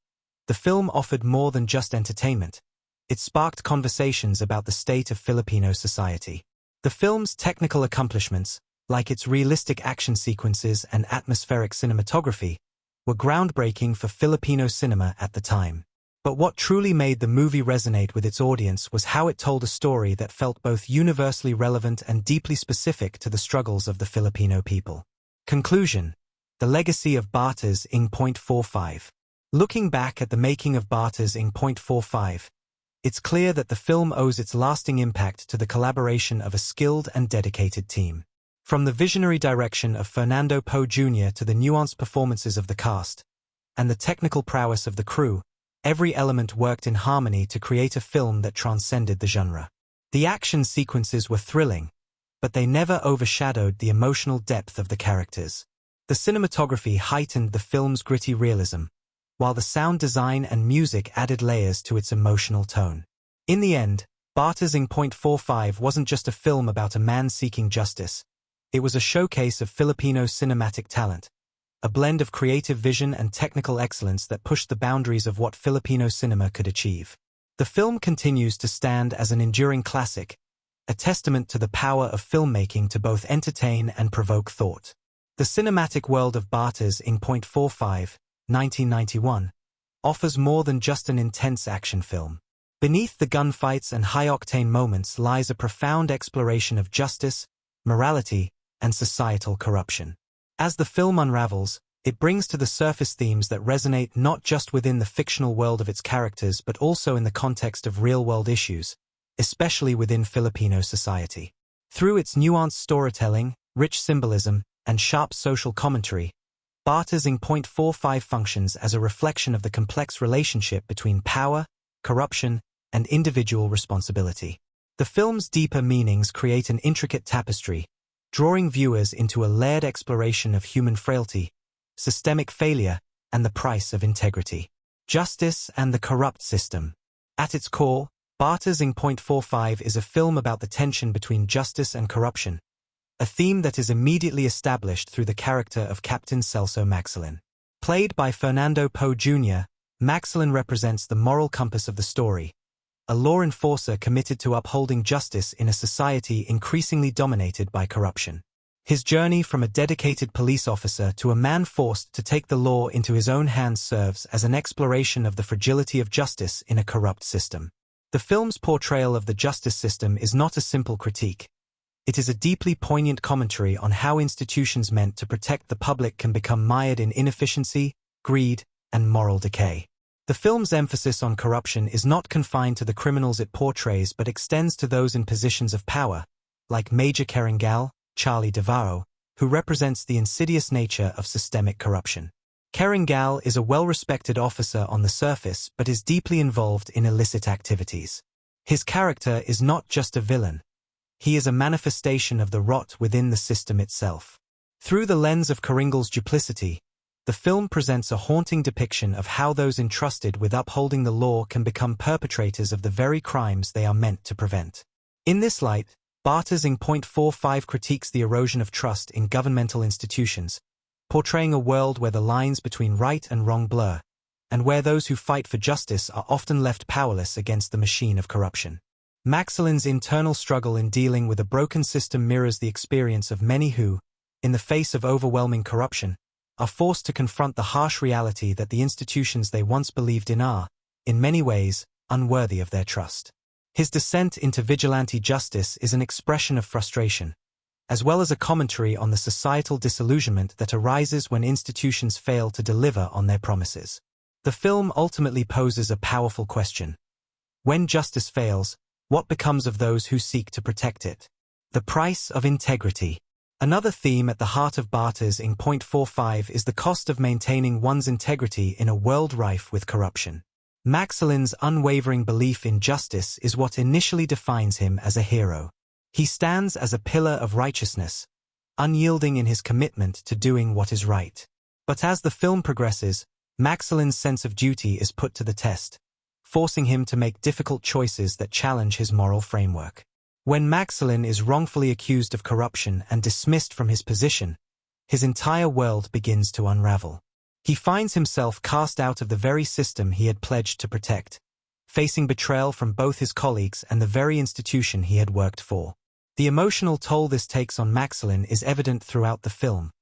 the film offered more than just entertainment. It sparked conversations about the state of Filipino society. The film's technical accomplishments, like its realistic action sequences and atmospheric cinematography, were groundbreaking for Filipino cinema at the time. But what truly made the movie resonate with its audience was how it told a story that felt both universally relevant and deeply specific to the struggles of the Filipino people. Conclusion: the legacy of Batas in .45. Looking back at the making of Batas in .45, it's clear that the film owes its lasting impact to the collaboration of a skilled and dedicated team. From the visionary direction of Fernando Poe Jr. to the nuanced performances of the cast, and the technical prowess of the crew, every element worked in harmony to create a film that transcended the genre. The action sequences were thrilling, but they never overshadowed the emotional depth of the characters. The cinematography heightened the film's gritty realism, while the sound design and music added layers to its emotional tone. In the end, Batas in .45 wasn't just a film about a man seeking justice. It was a showcase of Filipino cinematic talent, a blend of creative vision and technical excellence that pushed the boundaries of what Filipino cinema could achieve. The film continues to stand as an enduring classic, a testament to the power of filmmaking to both entertain and provoke thought. The cinematic world of Batas in .45, 1991, offers more than just an intense action film. Beneath the gunfights and high-octane moments lies a profound exploration of justice, morality, and societal corruption. As the film unravels, it brings to the surface themes that resonate not just within the fictional world of its characters but also in the context of real-world issues, especially within Filipino society. Through its nuanced storytelling, rich symbolism, and sharp social commentary, Batas in .45 functions as a reflection of the complex relationship between power, corruption, and individual responsibility. The film's deeper meanings create an intricate tapestry, drawing viewers into a layered exploration of human frailty, systemic failure, and the price of integrity. Justice and the corrupt system. At its core, Batas in .45 is a film about the tension between justice and corruption, a theme that is immediately established through the character of Captain Celso Maxilin. Played by Fernando Poe Jr., Maxilin represents the moral compass of the story, a law enforcer committed to upholding justice in a society increasingly dominated by corruption. His journey from a dedicated police officer to a man forced to take the law into his own hands serves as an exploration of the fragility of justice in a corrupt system. The film's portrayal of the justice system is not a simple critique. It is a deeply poignant commentary on how institutions meant to protect the public can become mired in inefficiency, greed, and moral decay. The film's emphasis on corruption is not confined to the criminals it portrays but extends to those in positions of power, like Major Carangal, Charlie Davao, who represents the insidious nature of systemic corruption. Carangal is a well-respected officer on the surface but is deeply involved in illicit activities. His character is not just a villain. He is a manifestation of the rot within the system itself. Through the lens of Carangal's duplicity, the film presents a haunting depiction of how those entrusted with upholding the law can become perpetrators of the very crimes they are meant to prevent. In this light, Batas in .45 critiques the erosion of trust in governmental institutions, portraying a world where the lines between right and wrong blur, and where those who fight for justice are often left powerless against the machine of corruption. Maxilin's internal struggle in dealing with a broken system mirrors the experience of many who, in the face of overwhelming corruption, are forced to confront the harsh reality that the institutions they once believed in are, in many ways, unworthy of their trust. His descent into vigilante justice is an expression of frustration, as well as a commentary on the societal disillusionment that arises when institutions fail to deliver on their promises. The film ultimately poses a powerful question. When justice fails, what becomes of those who seek to protect it? The price of integrity. Another theme at the heart of Batas in Point 45 is the cost of maintaining one's integrity in a world rife with corruption. Maxilin's unwavering belief in justice is what initially defines him as a hero. He stands as a pillar of righteousness, unyielding in his commitment to doing what is right. But as the film progresses, Maxilin's sense of duty is put to the test, forcing him to make difficult choices that challenge his moral framework. When Maxilin is wrongfully accused of corruption and dismissed from his position, his entire world begins to unravel. He finds himself cast out of the very system he had pledged to protect, facing betrayal from both his colleagues and the very institution he had worked for. The emotional toll this takes on Maxilin is evident throughout the film,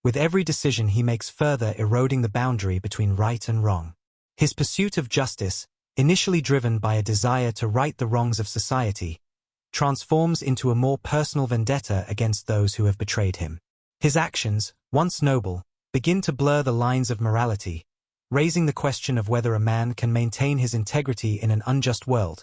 with every decision he makes further eroding the boundary between right and wrong. His pursuit of justice, initially driven by a desire to right the wrongs of society, transforms into a more personal vendetta against those who have betrayed him. His actions, once noble, begin to blur the lines of morality, raising the question of whether a man can maintain his integrity in an unjust world,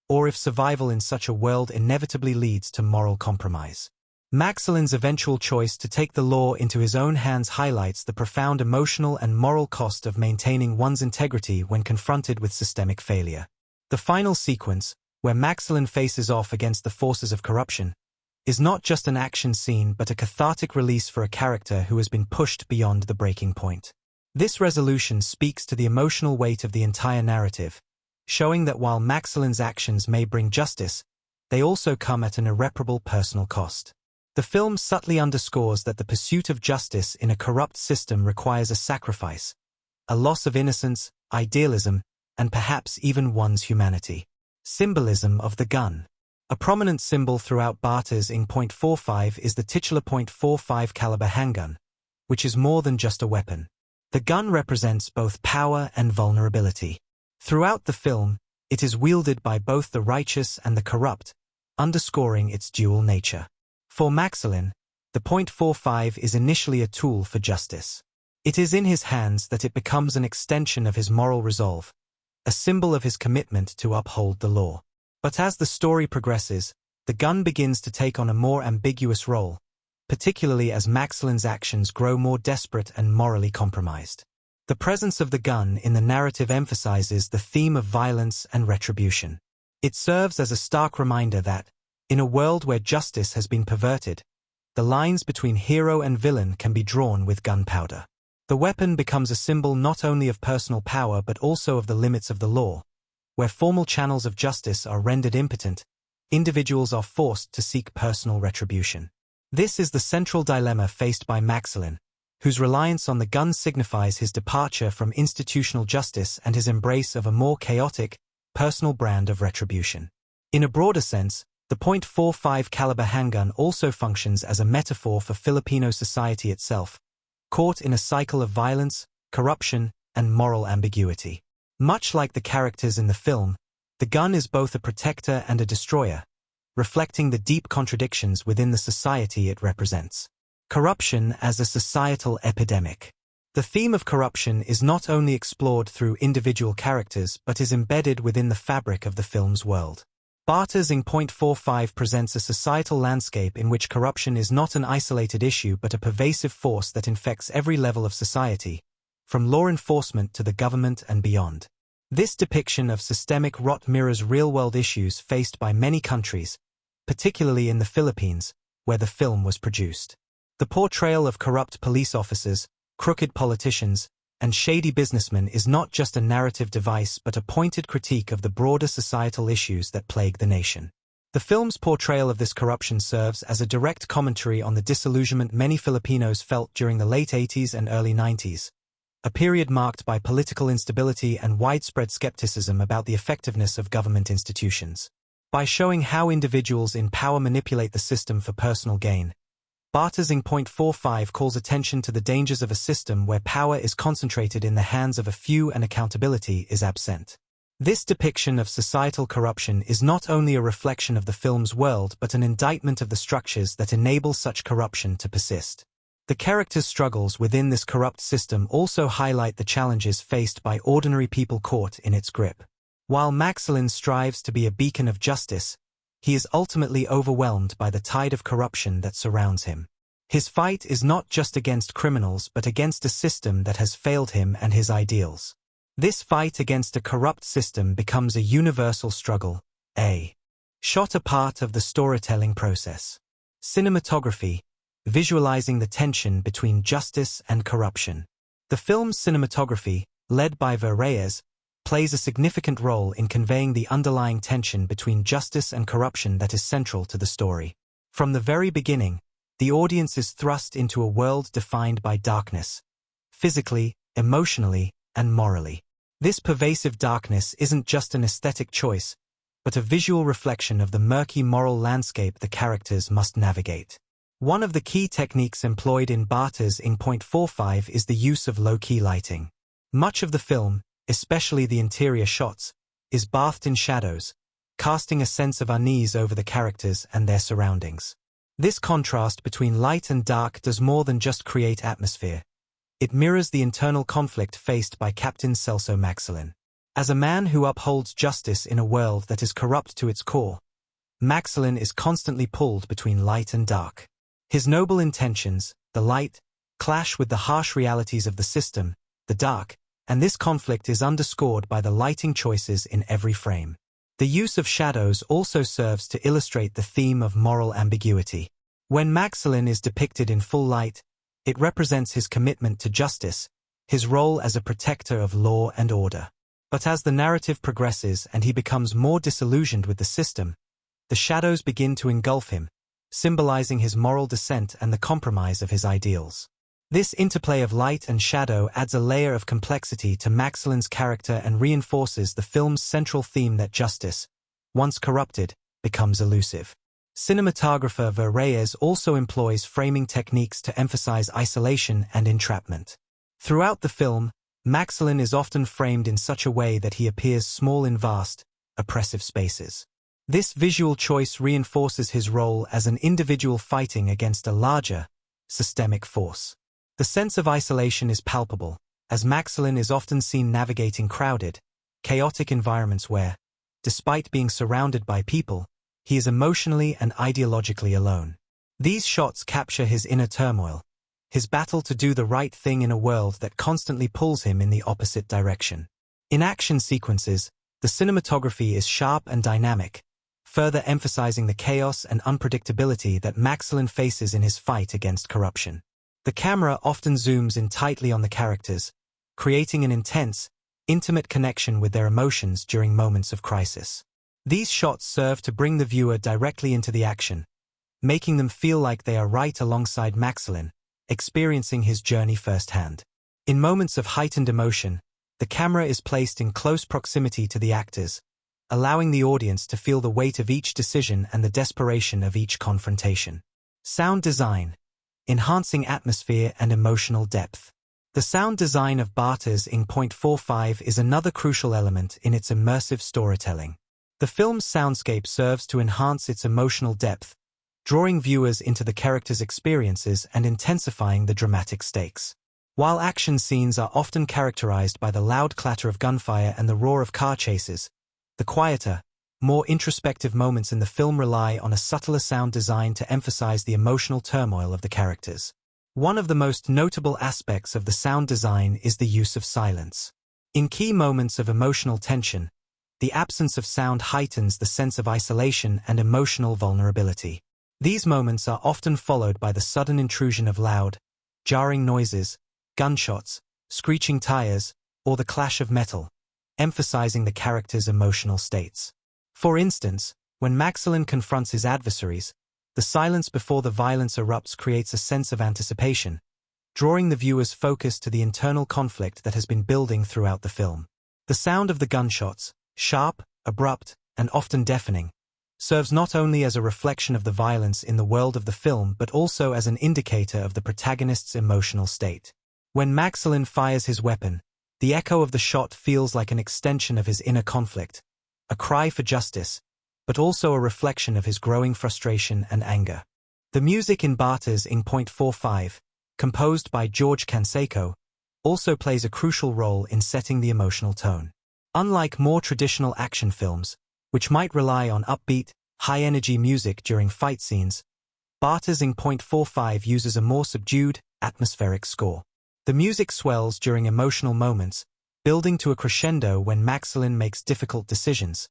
or if survival in such a world inevitably leads to moral compromise. Maxilin's eventual choice to take the law into his own hands highlights the profound emotional and moral cost of maintaining one's integrity when confronted with systemic failure. The final sequence, where Maxilin faces off against the forces of corruption, is not just an action scene but a cathartic release for a character who has been pushed beyond the breaking point. This resolution speaks to the emotional weight of the entire narrative, showing that while Maxilin's actions may bring justice, they also come at an irreparable personal cost. The film subtly underscores that the pursuit of justice in a corrupt system requires a sacrifice, a loss of innocence, idealism, and perhaps even one's humanity. Symbolism of the gun. A prominent symbol throughout Batas in Point 45 is the titular .45 caliber handgun, which is more than just a weapon. The gun represents both power and vulnerability. Throughout the film, it is wielded by both the righteous and the corrupt, underscoring its dual nature. For Maxilin, the .45 is initially a tool for justice. It is in his hands that it becomes an extension of his moral resolve, a symbol of his commitment to uphold the law. But as the story progresses, the gun begins to take on a more ambiguous role, particularly as Maxilin's actions grow more desperate and morally compromised. The presence of the gun in the narrative emphasizes the theme of violence and retribution. It serves as a stark reminder that, in a world where justice has been perverted, the lines between hero and villain can be drawn with gunpowder. The weapon becomes a symbol not only of personal power but also of the limits of the law. Where formal channels of justice are rendered impotent, individuals are forced to seek personal retribution. This is the central dilemma faced by Maxilin, whose reliance on the gun signifies his departure from institutional justice and his embrace of a more chaotic, personal brand of retribution. In a broader sense, the .45 caliber handgun also functions as a metaphor for Filipino society itself, caught in a cycle of violence, corruption, and moral ambiguity. Much like the characters in the film, the gun is both a protector and a destroyer, reflecting the deep contradictions within the society it represents. Corruption as a societal epidemic. The theme of corruption is not only explored through individual characters but is embedded within the fabric of the film's world. Batas in .45 presents a societal landscape in which corruption is not an isolated issue but a pervasive force that infects every level of society, from law enforcement to the government and beyond. This depiction of systemic rot mirrors real-world issues faced by many countries, particularly in the Philippines, where the film was produced. The portrayal of corrupt police officers, crooked politicians, and shady businessmen is not just a narrative device but a pointed critique of the broader societal issues that plague the nation. The film's portrayal of this corruption serves as a direct commentary on the disillusionment many Filipinos felt during the late 80s and early 90s, a period marked by political instability and widespread skepticism about the effectiveness of government institutions. By showing how individuals in power manipulate the system for personal gain, Batas in Point 45 calls attention to the dangers of a system where power is concentrated in the hands of a few and accountability is absent. This depiction of societal corruption is not only a reflection of the film's world but an indictment of the structures that enable such corruption to persist. The characters' struggles within this corrupt system also highlight the challenges faced by ordinary people caught in its grip. While Maxilin strives to be a beacon of justice, he is ultimately overwhelmed by the tide of corruption that surrounds him. His fight is not just against criminals but against a system that has failed him and his ideals. This fight against a corrupt system becomes a universal struggle, a part of the storytelling process. Cinematography, visualizing the tension between justice and corruption. The film's cinematography, led by Reyes, plays a significant role in conveying the underlying tension between justice and corruption that is central to the story. From the very beginning, the audience is thrust into a world defined by darkness, physically, emotionally, and morally. This pervasive darkness isn't just an aesthetic choice, but a visual reflection of the murky moral landscape the characters must navigate. One of the key techniques employed in Batas in Point 45 is the use of low-key lighting. Much of the film, especially the interior shots, is bathed in shadows, casting a sense of unease over the characters and their surroundings. This contrast between light and dark does more than just create atmosphere. It mirrors the internal conflict faced by Captain Celso Maxilin. As a man who upholds justice in a world that is corrupt to its core, Maxilin is constantly pulled between light and dark. His noble intentions, the light, clash with the harsh realities of the system, the dark, and this conflict is underscored by the lighting choices in every frame. The use of shadows also serves to illustrate the theme of moral ambiguity. When Maxilin is depicted in full light, it represents his commitment to justice, his role as a protector of law and order. But as the narrative progresses and he becomes more disillusioned with the system, the shadows begin to engulf him, symbolizing his moral descent and the compromise of his ideals. This interplay of light and shadow adds a layer of complexity to Maxilin's character and reinforces the film's central theme that justice, once corrupted, becomes elusive. Cinematographer Reyes also employs framing techniques to emphasize isolation and entrapment. Throughout the film, Maxilin is often framed in such a way that he appears small in vast, oppressive spaces. This visual choice reinforces his role as an individual fighting against a larger, systemic force. The sense of isolation is palpable, as Maxilin is often seen navigating crowded, chaotic environments where, despite being surrounded by people, he is emotionally and ideologically alone. These shots capture his inner turmoil, his battle to do the right thing in a world that constantly pulls him in the opposite direction. In action sequences, the cinematography is sharp and dynamic, further emphasizing the chaos and unpredictability that Maxilin faces in his fight against corruption. The camera often zooms in tightly on the characters, creating an intense, intimate connection with their emotions during moments of crisis. These shots serve to bring the viewer directly into the action, making them feel like they are right alongside Maxilin, experiencing his journey firsthand. In moments of heightened emotion, the camera is placed in close proximity to the actors, allowing the audience to feel the weight of each decision and the desperation of each confrontation. Sound design, enhancing atmosphere and emotional depth. The sound design of Batas in Point 45 is another crucial element in its immersive storytelling. The film's soundscape serves to enhance its emotional depth, drawing viewers into the characters' experiences and intensifying the dramatic stakes. While action scenes are often characterized by the loud clatter of gunfire and the roar of car chases, the quieter, more introspective moments in the film rely on a subtler sound design to emphasize the emotional turmoil of the characters. One of the most notable aspects of the sound design is the use of silence. In key moments of emotional tension, the absence of sound heightens the sense of isolation and emotional vulnerability. These moments are often followed by the sudden intrusion of loud, jarring noises, gunshots, screeching tires, or the clash of metal, emphasizing the character's emotional states. For instance, when Maxilin confronts his adversaries, the silence before the violence erupts creates a sense of anticipation, drawing the viewer's focus to the internal conflict that has been building throughout the film. The sound of the gunshots, sharp, abrupt, and often deafening, serves not only as a reflection of the violence in the world of the film but also as an indicator of the protagonist's emotional state. When Maxilin fires his weapon, the echo of the shot feels like an extension of his inner conflict, a cry for justice, but also a reflection of his growing frustration and anger. The music in Batas in .45, composed by George Canseco, also plays a crucial role in setting the emotional tone. Unlike more traditional action films, which might rely on upbeat, high-energy music during fight scenes, Batas in .45 uses a more subdued, atmospheric score. The music swells during emotional moments, building to a crescendo when Maxilin makes difficult decisions,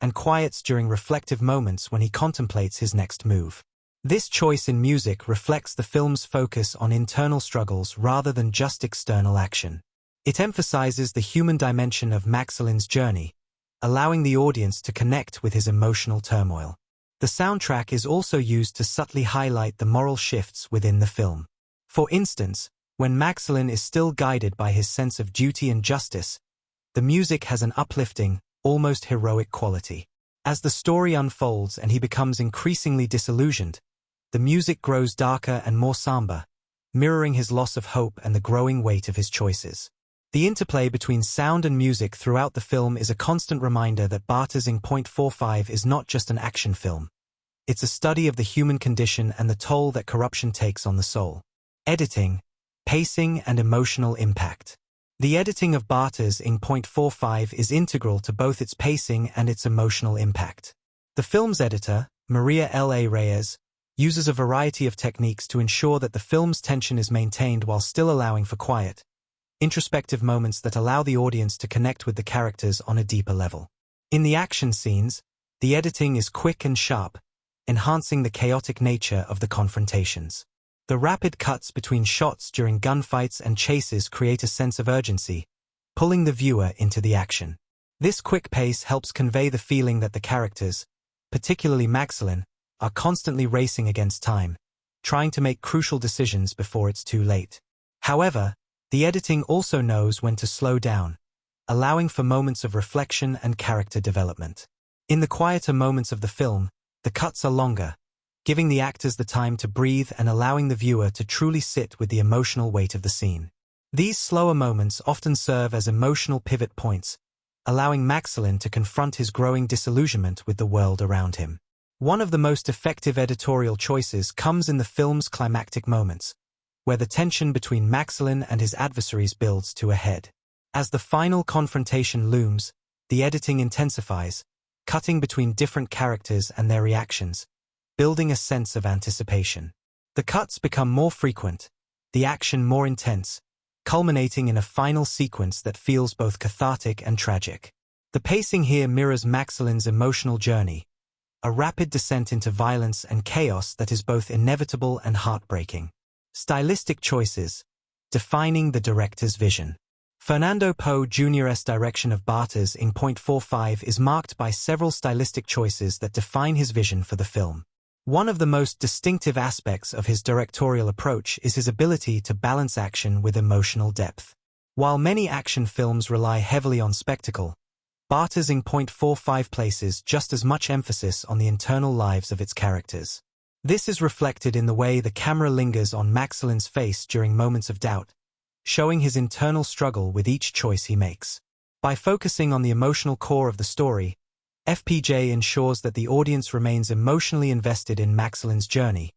and quiets during reflective moments when he contemplates his next move. This choice in music reflects the film's focus on internal struggles rather than just external action. It emphasizes the human dimension of Maxilin's journey, allowing the audience to connect with his emotional turmoil. The soundtrack is also used to subtly highlight the moral shifts within the film. For instance, when Maxilin is still guided by his sense of duty and justice, the music has an uplifting, almost heroic quality. As the story unfolds and he becomes increasingly disillusioned, the music grows darker and more somber, mirroring his loss of hope and the growing weight of his choices. The interplay between sound and music throughout the film is a constant reminder that Batas in .45 is not just an action film. It's a study of the human condition and the toll that corruption takes on the soul. Editing, pacing, and emotional impact. The editing of Batas in .45 is integral to both its pacing and its emotional impact. The film's editor, Maria L.A. Reyes, uses a variety of techniques to ensure that the film's tension is maintained while still allowing for quiet, introspective moments that allow the audience to connect with the characters on a deeper level. In the action scenes, the editing is quick and sharp, enhancing the chaotic nature of the confrontations. The rapid cuts between shots during gunfights and chases create a sense of urgency, pulling the viewer into the action. This quick pace helps convey the feeling that the characters, particularly Maxilin, are constantly racing against time, trying to make crucial decisions before it's too late. However, the editing also knows when to slow down, allowing for moments of reflection and character development. In the quieter moments of the film, the cuts are longer, giving the actors the time to breathe and allowing the viewer to truly sit with the emotional weight of the scene. These slower moments often serve as emotional pivot points, allowing Maxilin to confront his growing disillusionment with the world around him. One of the most effective editorial choices comes in the film's climactic moments, where the tension between Maxilin and his adversaries builds to a head. As the final confrontation looms, the editing intensifies, cutting between different characters and their reactions, building a sense of anticipation. The cuts become more frequent, the action more intense, culminating in a final sequence that feels both cathartic and tragic. The pacing here mirrors Maxilin's emotional journey, a rapid descent into violence and chaos that is both inevitable and heartbreaking. Stylistic choices, defining the director's vision. Fernando Poe Jr.'s direction of Batas in .45 is marked by several stylistic choices that define his vision for the film. One of the most distinctive aspects of his directorial approach is his ability to balance action with emotional depth. While many action films rely heavily on spectacle, Batas in .45 places just as much emphasis on the internal lives of its characters. This is reflected in the way the camera lingers on Maxilin's face during moments of doubt, showing his internal struggle with each choice he makes. By focusing on the emotional core of the story, FPJ ensures that the audience remains emotionally invested in Maxilin's journey,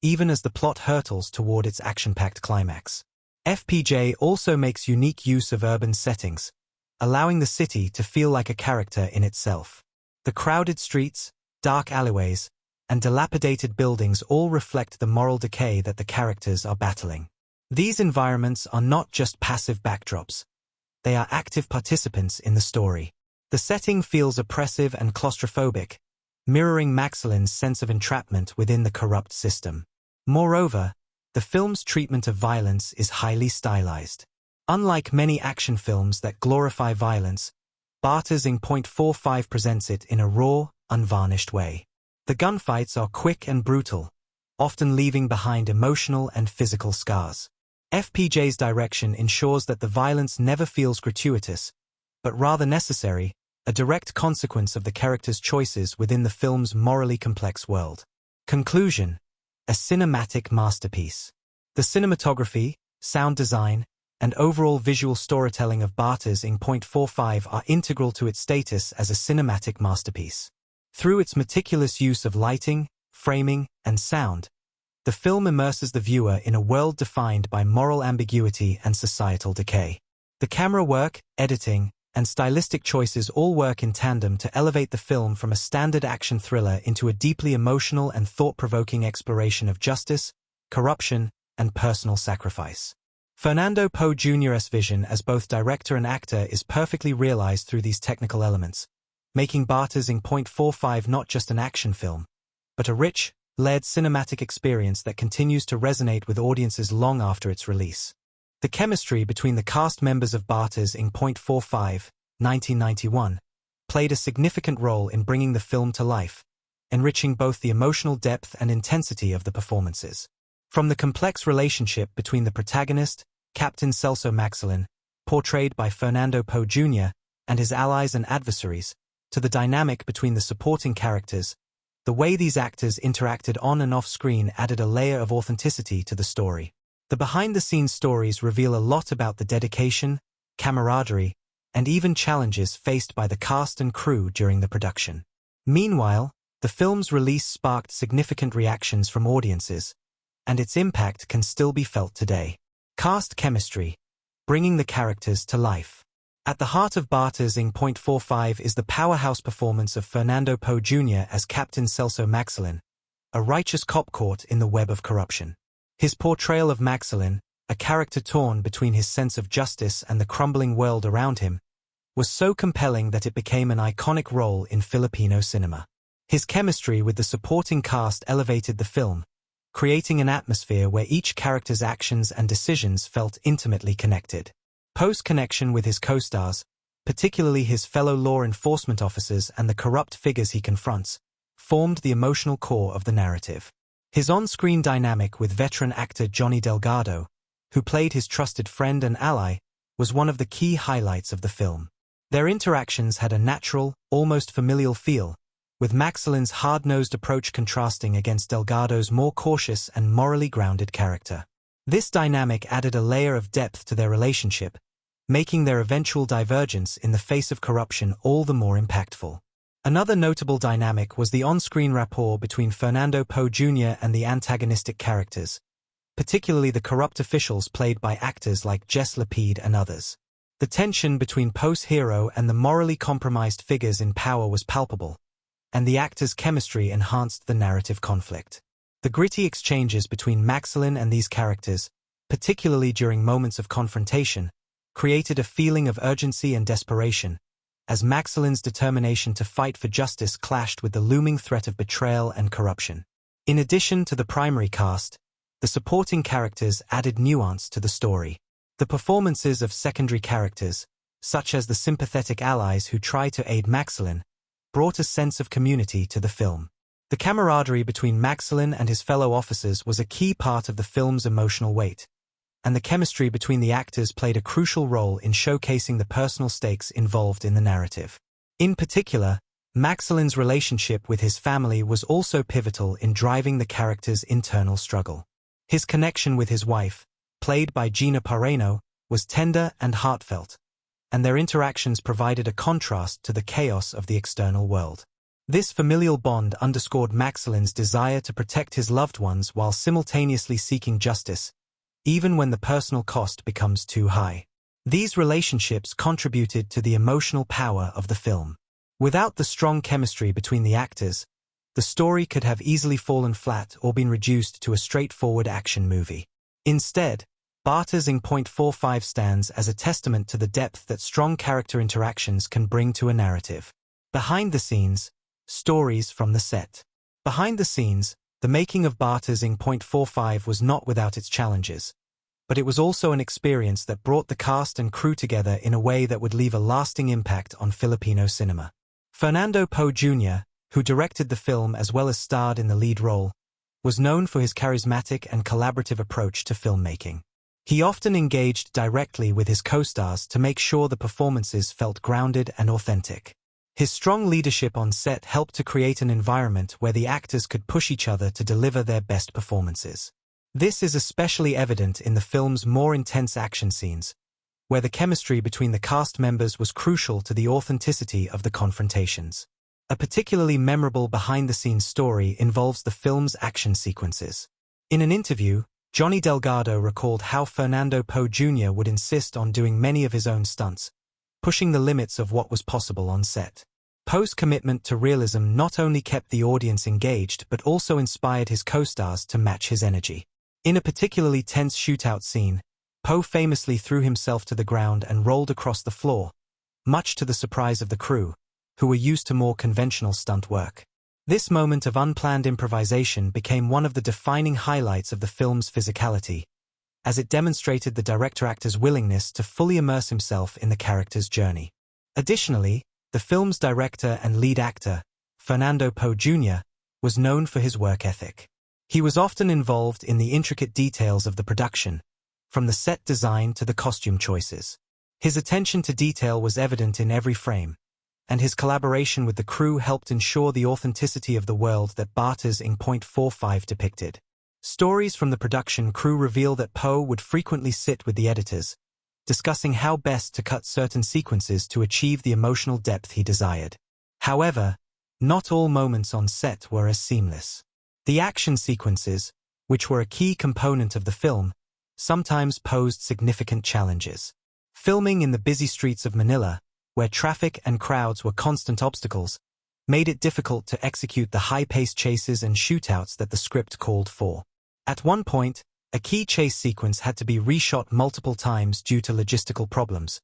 even as the plot hurtles toward its action-packed climax. FPJ also makes unique use of urban settings, allowing the city to feel like a character in itself. The crowded streets, dark alleyways, and dilapidated buildings all reflect the moral decay that the characters are battling. These environments are not just passive backdrops. They are active participants in the story. The setting feels oppressive and claustrophobic, mirroring Maxilin's sense of entrapment within the corrupt system. Moreover, the film's treatment of violence is highly stylized. Unlike many action films that glorify violence, Batas in .45 presents it in a raw, unvarnished way. The gunfights are quick and brutal, often leaving behind emotional and physical scars. FPJ's direction ensures that the violence never feels gratuitous, but rather necessary, a direct consequence of the character's choices within the film's morally complex world. Conclusion: a cinematic masterpiece. The cinematography, sound design, and overall visual storytelling of Batas in .45 are integral to its status as a cinematic masterpiece. Through its meticulous use of lighting, framing, and sound, the film immerses the viewer in a world defined by moral ambiguity and societal decay. The camera work, editing, and stylistic choices all work in tandem to elevate the film from a standard action thriller into a deeply emotional and thought-provoking exploration of justice, corruption, and personal sacrifice. Fernando Poe Jr.'s vision as both director and actor is perfectly realized through these technical elements, making Batas in .45 not just an action film, but a rich, layered cinematic experience that continues to resonate with audiences long after its release. The chemistry between the cast members of Batas in .45, 1991, played a significant role in bringing the film to life, enriching both the emotional depth and intensity of the performances. From the complex relationship between the protagonist, Captain Celso Maxilin, portrayed by Fernando Poe Jr., and his allies and adversaries, to the dynamic between the supporting characters, the way these actors interacted on and off screen added a layer of authenticity to the story. The behind-the-scenes stories reveal a lot about the dedication, camaraderie, and even challenges faced by the cast and crew during the production. Meanwhile, the film's release sparked significant reactions from audiences, and its impact can still be felt today. Cast chemistry, bringing the characters to life. At the heart of Batas in .45 is the powerhouse performance of Fernando Poe Jr. as Captain Celso Maxilin, a righteous cop caught in the web of corruption. His portrayal of Maxilin, a character torn between his sense of justice and the crumbling world around him, was so compelling that it became an iconic role in Filipino cinema. His chemistry with the supporting cast elevated the film, creating an atmosphere where each character's actions and decisions felt intimately connected. Poe's connection with his co-stars, particularly his fellow law enforcement officers and the corrupt figures he confronts, formed the emotional core of the narrative. His on-screen dynamic with veteran actor Johnny Delgado, who played his trusted friend and ally, was one of the key highlights of the film. Their interactions had a natural, almost familial feel, with Maxilin's hard-nosed approach contrasting against Delgado's more cautious and morally grounded character. This dynamic added a layer of depth to their relationship, making their eventual divergence in the face of corruption all the more impactful. Another notable dynamic was the on-screen rapport between Fernando Poe Jr. and the antagonistic characters, particularly the corrupt officials played by actors like Jess Lapid and others. The tension between Poe's hero and the morally compromised figures in power was palpable, and the actors' chemistry enhanced the narrative conflict. The gritty exchanges between Maxilin and these characters, particularly during moments of confrontation, created a feeling of urgency and desperation, as Maxilin's determination to fight for justice clashed with the looming threat of betrayal and corruption. In addition to the primary cast, the supporting characters added nuance to the story. The performances of secondary characters, such as the sympathetic allies who try to aid Maxilin, brought a sense of community to the film. The camaraderie between Maxilin and his fellow officers was a key part of the film's emotional weight, and the chemistry between the actors played a crucial role in showcasing the personal stakes involved in the narrative. In particular, Maxilin's relationship with his family was also pivotal in driving the character's internal struggle. His connection with his wife, played by Gina Pareno, was tender and heartfelt, and their interactions provided a contrast to the chaos of the external world. This familial bond underscored Maxilin's desire to protect his loved ones while simultaneously seeking justice, even when the personal cost becomes too high. These relationships contributed to the emotional power of the film. Without the strong chemistry between the actors, the story could have easily fallen flat or been reduced to a straightforward action movie. Instead, Batas in .45 stands as a testament to the depth that strong character interactions can bring to a narrative. Behind the scenes, stories from the set. Behind the scenes, the making of Batas in .45 was not without its challenges, but it was also an experience that brought the cast and crew together in a way that would leave a lasting impact on Filipino cinema. Fernando Poe Jr., who directed the film as well as starred in the lead role, was known for his charismatic and collaborative approach to filmmaking. He often engaged directly with his co-stars to make sure the performances felt grounded and authentic. His strong leadership on set helped to create an environment where the actors could push each other to deliver their best performances. This is especially evident in the film's more intense action scenes, where the chemistry between the cast members was crucial to the authenticity of the confrontations. A particularly memorable behind-the-scenes story involves the film's action sequences. In an interview, Johnny Delgado recalled how Fernando Poe Jr. would insist on doing many of his own stunts, pushing the limits of what was possible on set. Poe's commitment to realism not only kept the audience engaged but also inspired his co-stars to match his energy. In a particularly tense shootout scene, Poe famously threw himself to the ground and rolled across the floor, much to the surprise of the crew, who were used to more conventional stunt work. This moment of unplanned improvisation became one of the defining highlights of the film's physicality, as it demonstrated the director-actor's willingness to fully immerse himself in the character's journey. Additionally, the film's director and lead actor, Fernando Poe Jr., was known for his work ethic. He was often involved in the intricate details of the production, from the set design to the costume choices. His attention to detail was evident in every frame, and his collaboration with the crew helped ensure the authenticity of the world that Batas in .45 depicted. Stories from the production crew reveal that Poe would frequently sit with the editors, discussing how best to cut certain sequences to achieve the emotional depth he desired. However, not all moments on set were as seamless. The action sequences, which were a key component of the film, sometimes posed significant challenges. Filming in the busy streets of Manila, where traffic and crowds were constant obstacles, made it difficult to execute the high-paced chases and shootouts that the script called for. At one point, a key chase sequence had to be reshot multiple times due to logistical problems,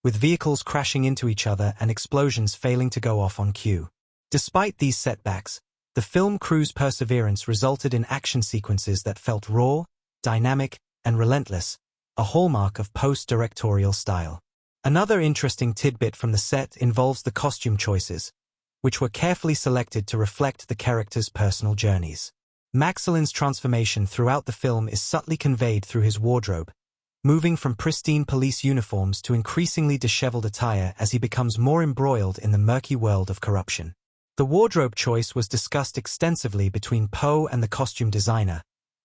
with vehicles crashing into each other and explosions failing to go off on cue. Despite these setbacks, the film crew's perseverance resulted in action sequences that felt raw, dynamic, and relentless, a hallmark of post-directorial style. Another interesting tidbit from the set involves the costume choices, which were carefully selected to reflect the characters' personal journeys. Maxilin's transformation throughout the film is subtly conveyed through his wardrobe, moving from pristine police uniforms to increasingly disheveled attire as he becomes more embroiled in the murky world of corruption. The wardrobe choice was discussed extensively between Poe and the costume designer,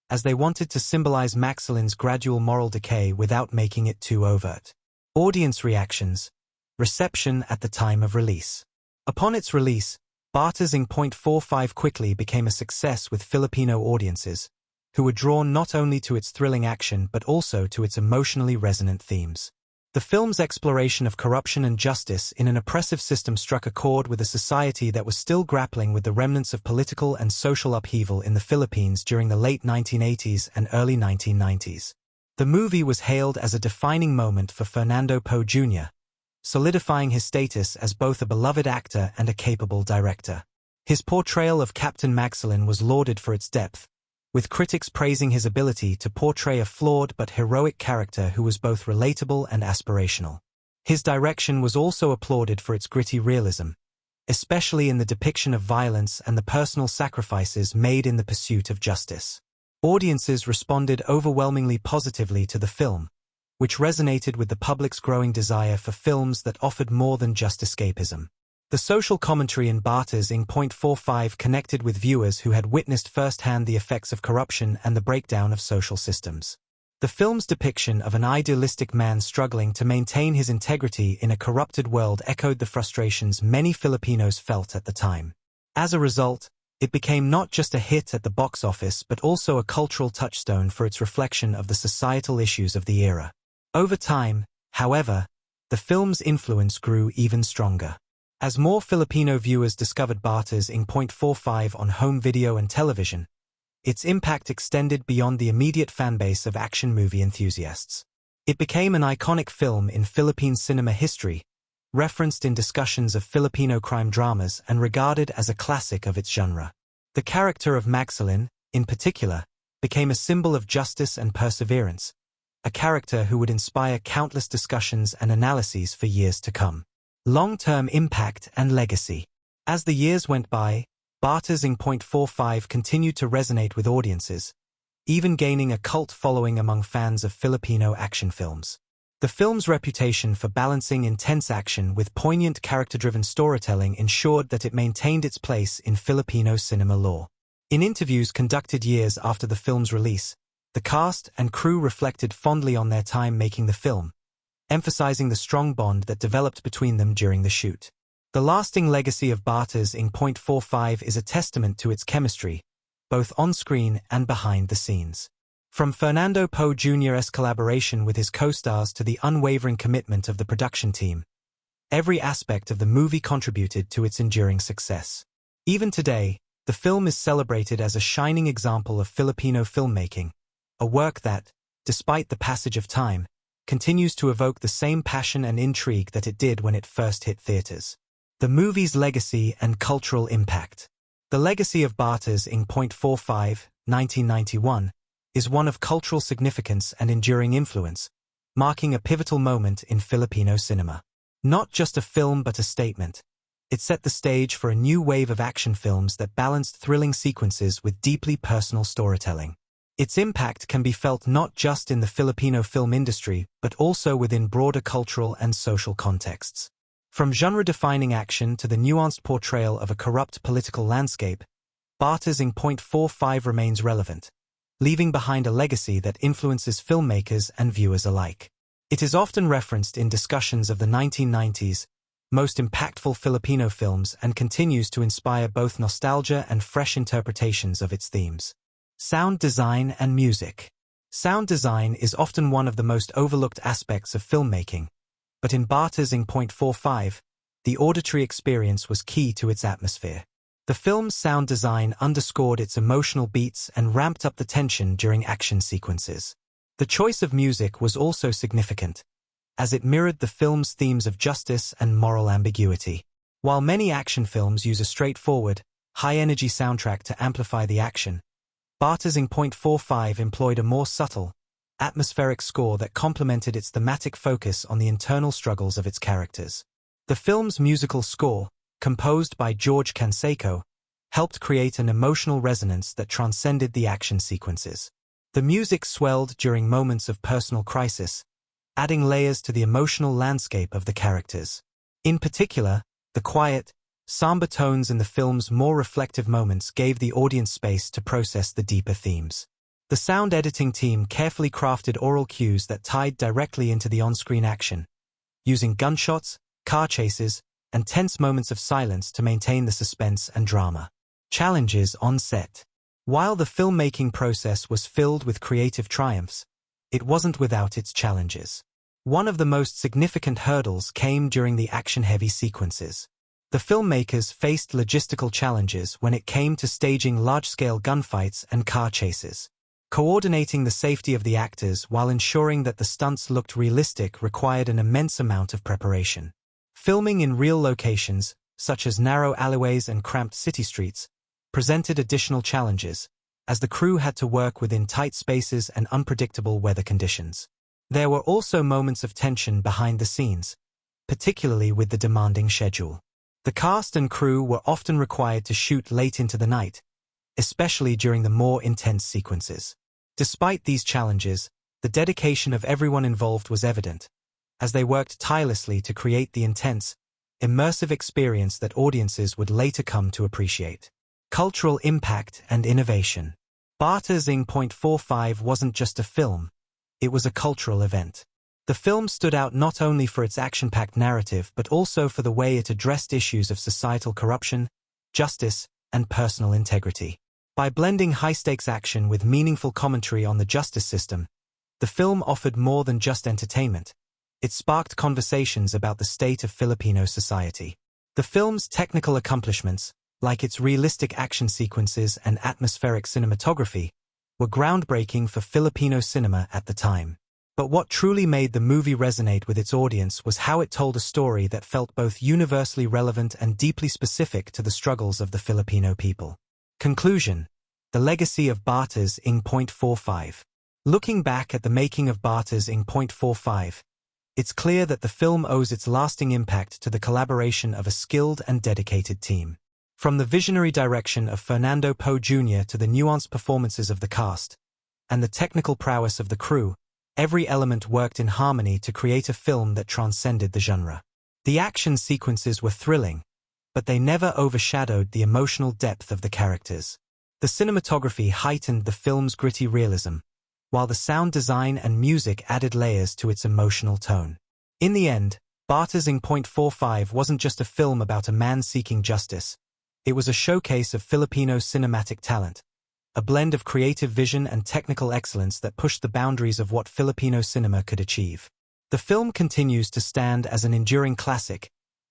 as they wanted to symbolize Maxilin's gradual moral decay without making it too overt. Audience reactions. Reception at the time of release. Upon its release, Batas in .45 quickly became a success with Filipino audiences, who were drawn not only to its thrilling action but also to its emotionally resonant themes. The film's exploration of corruption and justice in an oppressive system struck a chord with a society that was still grappling with the remnants of political and social upheaval in the Philippines during the late 1980s and early 1990s. The movie was hailed as a defining moment for Fernando Poe Jr., solidifying his status as both a beloved actor and a capable director. His portrayal of Captain Maxilin was lauded for its depth, with critics praising his ability to portray a flawed but heroic character who was both relatable and aspirational. His direction was also applauded for its gritty realism, especially in the depiction of violence and the personal sacrifices made in the pursuit of justice. Audiences responded overwhelmingly positively to the film, which resonated with the public's growing desire for films that offered more than just escapism. The social commentary in Batas in .45 connected with viewers who had witnessed firsthand the effects of corruption and the breakdown of social systems. The film's depiction of an idealistic man struggling to maintain his integrity in a corrupted world echoed the frustrations many Filipinos felt at the time. As a result, it became not just a hit at the box office but also a cultural touchstone for its reflection of the societal issues of the era. Over time, however, the film's influence grew even stronger. As more Filipino viewers discovered Batas in .45 on home video and television, its impact extended beyond the immediate fanbase of action movie enthusiasts. It became an iconic film in Philippine cinema history, referenced in discussions of Filipino crime dramas and regarded as a classic of its genre. The character of Maxilin, in particular, became a symbol of justice and perseverance, a character who would inspire countless discussions and analyses for years to come. Long-term impact and legacy. As the years went by, Batas in .45 continued to resonate with audiences, even gaining a cult following among fans of Filipino action films. The film's reputation for balancing intense action with poignant character-driven storytelling ensured that it maintained its place in Filipino cinema lore. In interviews conducted years after the film's release, the cast and crew reflected fondly on their time making the film, emphasizing the strong bond that developed between them during the shoot. The lasting legacy of Batas in .45 is a testament to its chemistry, both on-screen and behind the scenes. From Fernando Poe Jr.'s collaboration with his co-stars to the unwavering commitment of the production team, every aspect of the movie contributed to its enduring success. Even today, the film is celebrated as a shining example of Filipino filmmaking, a work that, despite the passage of time, continues to evoke the same passion and intrigue that it did when it first hit theaters. The movie's legacy and cultural impact. The legacy of Batas in .45, 1991, is one of cultural significance and enduring influence, marking a pivotal moment in Filipino cinema. Not just a film but a statement, it set the stage for a new wave of action films that balanced thrilling sequences with deeply personal storytelling. Its impact can be felt not just in the Filipino film industry but also within broader cultural and social contexts. From genre-defining action to the nuanced portrayal of a corrupt political landscape, Batas in .45 remains relevant, leaving behind a legacy that influences filmmakers and viewers alike. It is often referenced in discussions of the 1990s, most impactful Filipino films, and continues to inspire both nostalgia and fresh interpretations of its themes. Sound design and music. Sound design is often one of the most overlooked aspects of filmmaking, but in Batas in .45, the auditory experience was key to its atmosphere. The film's sound design underscored its emotional beats and ramped up the tension during action sequences. The choice of music was also significant, as it mirrored the film's themes of justice and moral ambiguity. While many action films use a straightforward, high-energy soundtrack to amplify the action, Batas in .45 employed a more subtle, atmospheric score that complemented its thematic focus on the internal struggles of its characters. The film's musical score, composed by George Canseco, helped create an emotional resonance that transcended the action sequences. The music swelled during moments of personal crisis, adding layers to the emotional landscape of the characters. In particular, the quiet, somber tones in the film's more reflective moments gave the audience space to process the deeper themes. The sound editing team carefully crafted aural cues that tied directly into the on-screen action, using gunshots, car chases, and tense moments of silence to maintain the suspense and drama. Challenges on set. While the filmmaking process was filled with creative triumphs, it wasn't without its challenges. One of the most significant hurdles came during the action-heavy sequences. The filmmakers faced logistical challenges when it came to staging large-scale gunfights and car chases. Coordinating the safety of the actors while ensuring that the stunts looked realistic required an immense amount of preparation. Filming in real locations, such as narrow alleyways and cramped city streets, presented additional challenges, as the crew had to work within tight spaces and unpredictable weather conditions. There were also moments of tension behind the scenes, particularly with the demanding schedule. The cast and crew were often required to shoot late into the night, especially during the more intense sequences. Despite these challenges, the dedication of everyone involved was evident, as they worked tirelessly to create the intense, immersive experience that audiences would later come to appreciate. Cultural impact and innovation. Batas in .45 wasn't just a film, it was a cultural event. The film stood out not only for its action-packed narrative but also for the way it addressed issues of societal corruption, justice, and personal integrity. By blending high-stakes action with meaningful commentary on the justice system, the film offered more than just entertainment. It sparked conversations about the state of Filipino society. The film's technical accomplishments, like its realistic action sequences and atmospheric cinematography, were groundbreaking for Filipino cinema at the time. But what truly made the movie resonate with its audience was how it told a story that felt both universally relevant and deeply specific to the struggles of the Filipino people. Conclusion. The legacy of Batas in .45. Looking back at the making of Batas in .45, it's clear that the film owes its lasting impact to the collaboration of a skilled and dedicated team. From the visionary direction of Fernando Poe Jr. to the nuanced performances of the cast, and the technical prowess of the crew, every element worked in harmony to create a film that transcended the genre. The action sequences were thrilling, but they never overshadowed the emotional depth of the characters. The cinematography heightened the film's gritty realism, while the sound design and music added layers to its emotional tone. In the end, Batas in .45 wasn't just a film about a man seeking justice. It was a showcase of Filipino cinematic talent, a blend of creative vision and technical excellence that pushed the boundaries of what Filipino cinema could achieve. The film continues to stand as an enduring classic,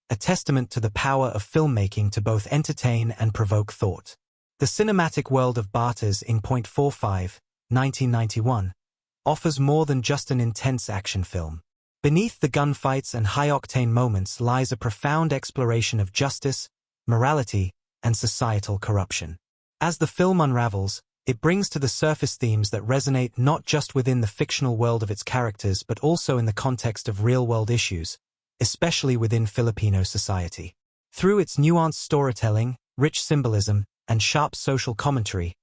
a testament to the power of filmmaking to both entertain and provoke thought. The cinematic world of Batas in .45, 1991, offers more than just an intense action film. Beneath the gunfights and high-octane moments lies a profound exploration of justice, morality, and societal corruption. As the film unravels, it brings to the surface themes that resonate not just within the fictional world of its characters but also in the context of real-world issues, especially within Filipino society. Through its nuanced storytelling, rich symbolism, and sharp social commentary,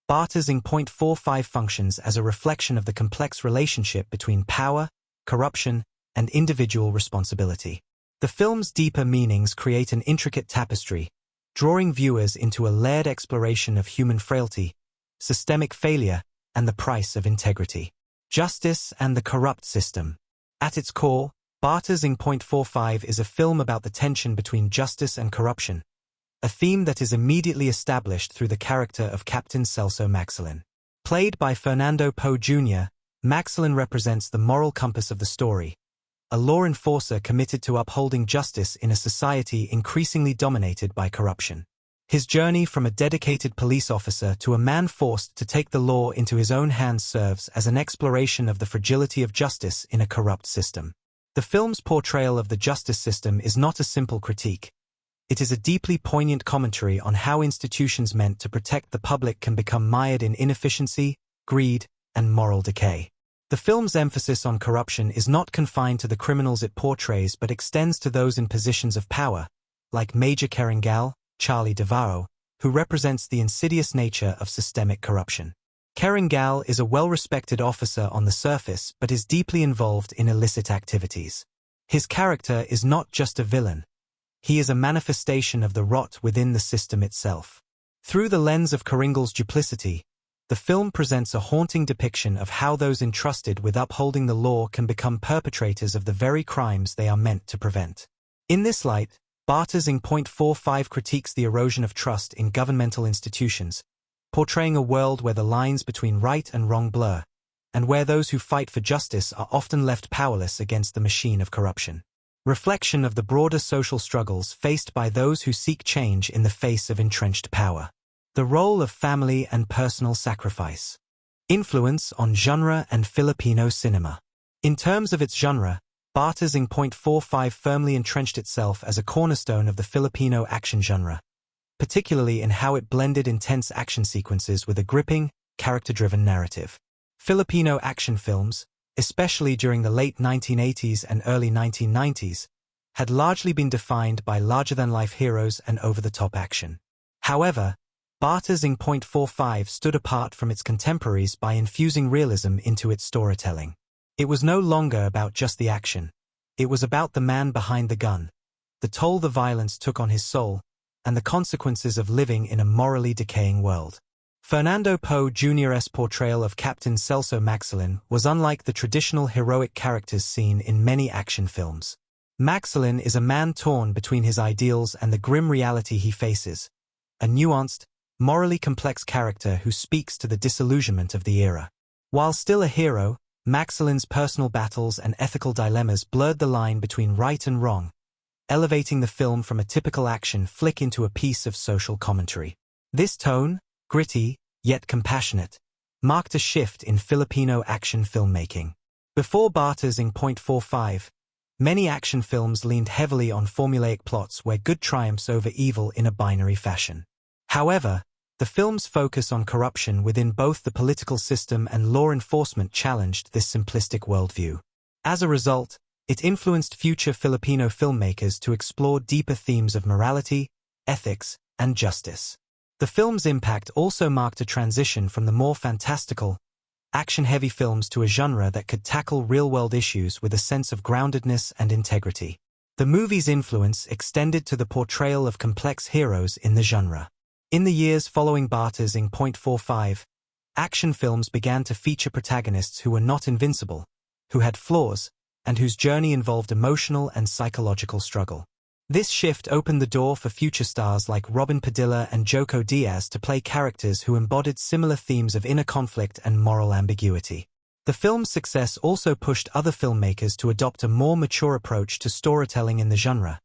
Batas in .45 functions as a reflection of the complex relationship between power, corruption, and individual responsibility. The film's deeper meanings create an intricate tapestry, drawing viewers into a layered exploration of human frailty, systemic failure, and the price of integrity. Justice and the corrupt system. At its core, Batas in .45 is a film about the tension between justice and corruption, a theme that is immediately established through the character of Captain Celso Maxilin. Played by Fernando Poe Jr., Maxilin represents the moral compass of the story, a law enforcer committed to upholding justice in a society increasingly dominated by corruption. His journey from a dedicated police officer to a man forced to take the law into his own hands serves as an exploration of the fragility of justice in a corrupt system. The film's portrayal of the justice system is not a simple critique. It is a deeply poignant commentary on how institutions meant to protect the public can become mired in inefficiency, greed, and moral decay. The film's emphasis on corruption is not confined to the criminals it portrays but extends to those in positions of power, like Major Carangal, Charlie Davao, who represents the insidious nature of systemic corruption. Carangal is a well-respected officer on the surface but is deeply involved in illicit activities. His character is not just a villain. He is a manifestation of the rot within the system itself. Through the lens of Carangal's duplicity, the film presents a haunting depiction of how those entrusted with upholding the law can become perpetrators of the very crimes they are meant to prevent. In this light, Batas in .45 critiques the erosion of trust in governmental institutions, portraying a world where the lines between right and wrong blur, and where those who fight for justice are often left powerless against the machine of corruption. Reflection of the broader social struggles faced by those who seek change in the face of entrenched power. The role of family and personal sacrifice. Influence on genre and Filipino cinema. In terms of its genre, Batas in .45 firmly entrenched itself as a cornerstone of the Filipino action genre, particularly in how it blended intense action sequences with a gripping, character-driven narrative. Filipino action films, especially during the late 1980s and early 1990s, had largely been defined by larger-than-life heroes and over-the-top action. However, Batas in .45 stood apart from its contemporaries by infusing realism into its storytelling. It was no longer about just the action. It was about the man behind the gun, the toll the violence took on his soul, and the consequences of living in a morally decaying world. Fernando Poe Jr.'s portrayal of Captain Celso Maxilin was unlike the traditional heroic characters seen in many action films. Maxilin is a man torn between his ideals and the grim reality he faces, a nuanced, morally complex character who speaks to the disillusionment of the era. While still a hero, Maxilin's personal battles and ethical dilemmas blurred the line between right and wrong, elevating the film from a typical action flick into a piece of social commentary. This tone, gritty, yet compassionate, marked a shift in Filipino action filmmaking. Before Batas in .45, many action films leaned heavily on formulaic plots where good triumphs over evil in a binary fashion. However, the film's focus on corruption within both the political system and law enforcement challenged this simplistic worldview. As a result, it influenced future Filipino filmmakers to explore deeper themes of morality, ethics, and justice. The film's impact also marked a transition from the more fantastical, action-heavy films to a genre that could tackle real-world issues with a sense of groundedness and integrity. The movie's influence extended to the portrayal of complex heroes in the genre. In the years following Batas in .45, action films began to feature protagonists who were not invincible, who had flaws, and whose journey involved emotional and psychological struggle. This shift opened the door for future stars like Robin Padilla and Paquito Diaz to play characters who embodied similar themes of inner conflict and moral ambiguity. The film's success also pushed other filmmakers to adopt a more mature approach to storytelling in the genre,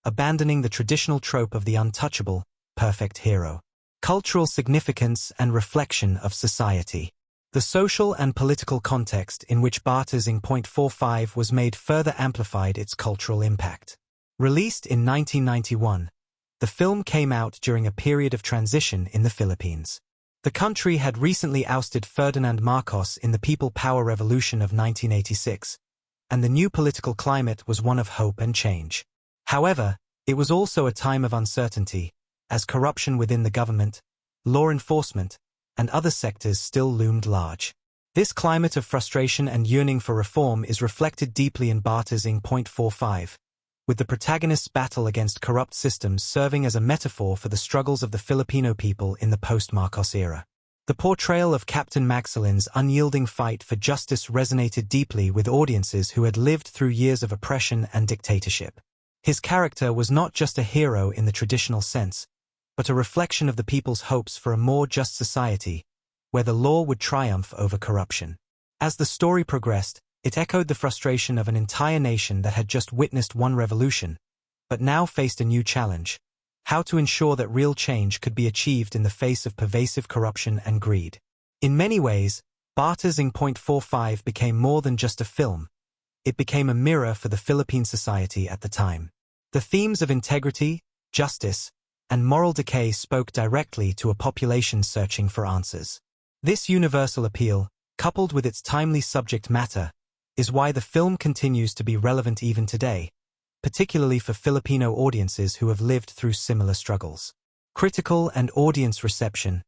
abandoning the traditional trope of the untouchable, perfect hero. Cultural significance and reflection of society. The social and political context in which Batas in .45 was made further amplified its cultural impact. Released in 1991, the film came out during a period of transition in the Philippines. The country had recently ousted Ferdinand Marcos in the People Power Revolution of 1986, and the new political climate was one of hope and change. However, it was also a time of uncertainty, as corruption within the government, law enforcement, and other sectors still loomed large. This climate of frustration and yearning for reform is reflected deeply in Batas in .45, with the protagonist's battle against corrupt systems serving as a metaphor for the struggles of the Filipino people in the post-Marcos era. The portrayal of Captain Maxalin's unyielding fight for justice resonated deeply with audiences who had lived through years of oppression and dictatorship. His character was not just a hero in the traditional sense, but a reflection of the people's hopes for a more just society, where the law would triumph over corruption. As the story progressed, it echoed the frustration of an entire nation that had just witnessed one revolution, but now faced a new challenge: how to ensure that real change could be achieved in the face of pervasive corruption and greed. In many ways, Batas in .45 became more than just a film. It became a mirror for the Philippine society at the time. The themes of integrity, justice, and moral decay spoke directly to a population searching for answers. This universal appeal, coupled with its timely subject matter, is why the film continues to be relevant even today, particularly for Filipino audiences who have lived through similar struggles. Critical and audience reception,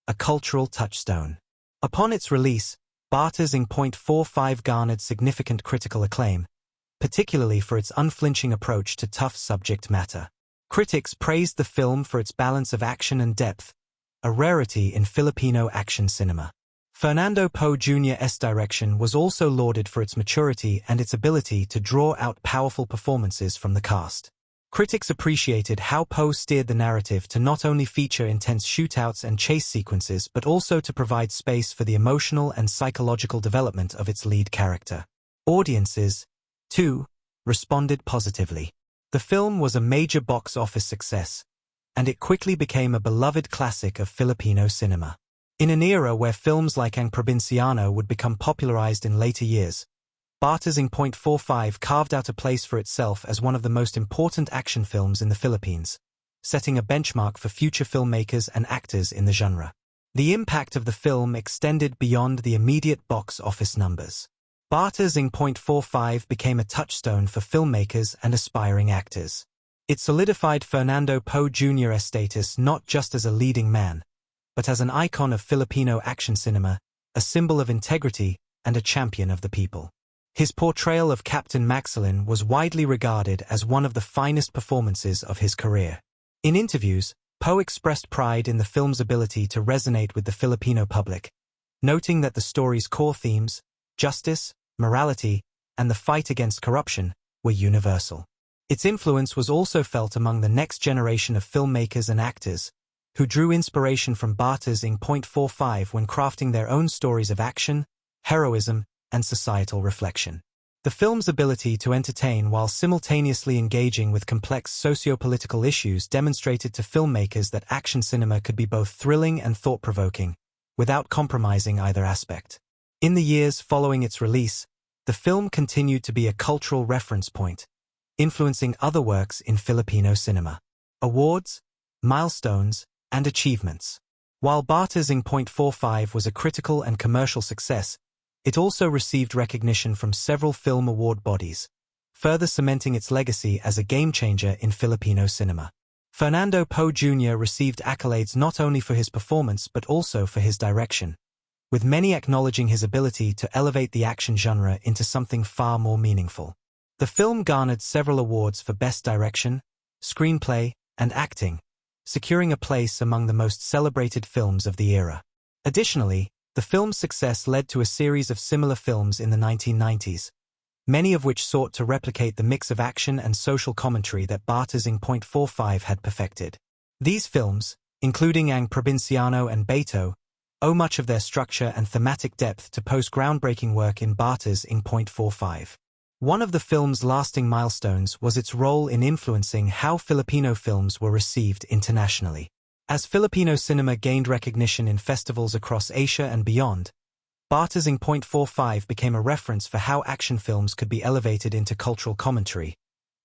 a cultural touchstone. Upon its release, Batas in .45 garnered significant critical acclaim, particularly for its unflinching approach to tough subject matter. Critics praised the film for its balance of action and depth, a rarity in Filipino action cinema. Fernando Poe Jr.'s direction was also lauded for its maturity and its ability to draw out powerful performances from the cast. Critics appreciated how Poe steered the narrative to not only feature intense shootouts and chase sequences but also to provide space for the emotional and psychological development of its lead character. Audiences, too, responded positively. The film was a major box office success, and it quickly became a beloved classic of Filipino cinema. In an era where films like Ang Provinciano would become popularized in later years, Batas in .45 carved out a place for itself as one of the most important action films in the Philippines, setting a benchmark for future filmmakers and actors in the genre. The impact of the film extended beyond the immediate box office numbers. Batas in .45 became a touchstone for filmmakers and aspiring actors. It solidified Fernando Poe Jr.'s status not just as a leading man, but as an icon of Filipino action cinema, a symbol of integrity, and a champion of the people. His portrayal of Captain Maxalin was widely regarded as one of the finest performances of his career. In interviews, Poe expressed pride in the film's ability to resonate with the Filipino public, noting that the story's core themes, justice, morality, and the fight against corruption, were universal. Its influence was also felt among the next generation of filmmakers and actors, who drew inspiration from Batas in .45 when crafting their own stories of action, heroism, and societal reflection. The film's ability to entertain while simultaneously engaging with complex socio-political issues demonstrated to filmmakers that action cinema could be both thrilling and thought-provoking, without compromising either aspect. In the years following its release, the film continued to be a cultural reference point, influencing other works in Filipino cinema. Awards, milestones, and achievements. While Batas in .45 was a critical and commercial success, it also received recognition from several film award bodies, further cementing its legacy as a game-changer in Filipino cinema. Fernando Poe Jr. received accolades not only for his performance but also for his direction, with many acknowledging his ability to elevate the action genre into something far more meaningful. The film garnered several awards for Best Direction, Screenplay, and Acting, securing a place among the most celebrated films of the era. Additionally, the film's success led to a series of similar films in the 1990s, many of which sought to replicate the mix of action and social commentary that Batas in .45 had perfected. These films, including Ang Provinciano and Beto, owe much of their structure and thematic depth to post-groundbreaking work in Batas in .45. One of the film's lasting milestones was its role in influencing how Filipino films were received internationally. As Filipino cinema gained recognition in festivals across Asia and beyond, Batas in .45 became a reference for how action films could be elevated into cultural commentary,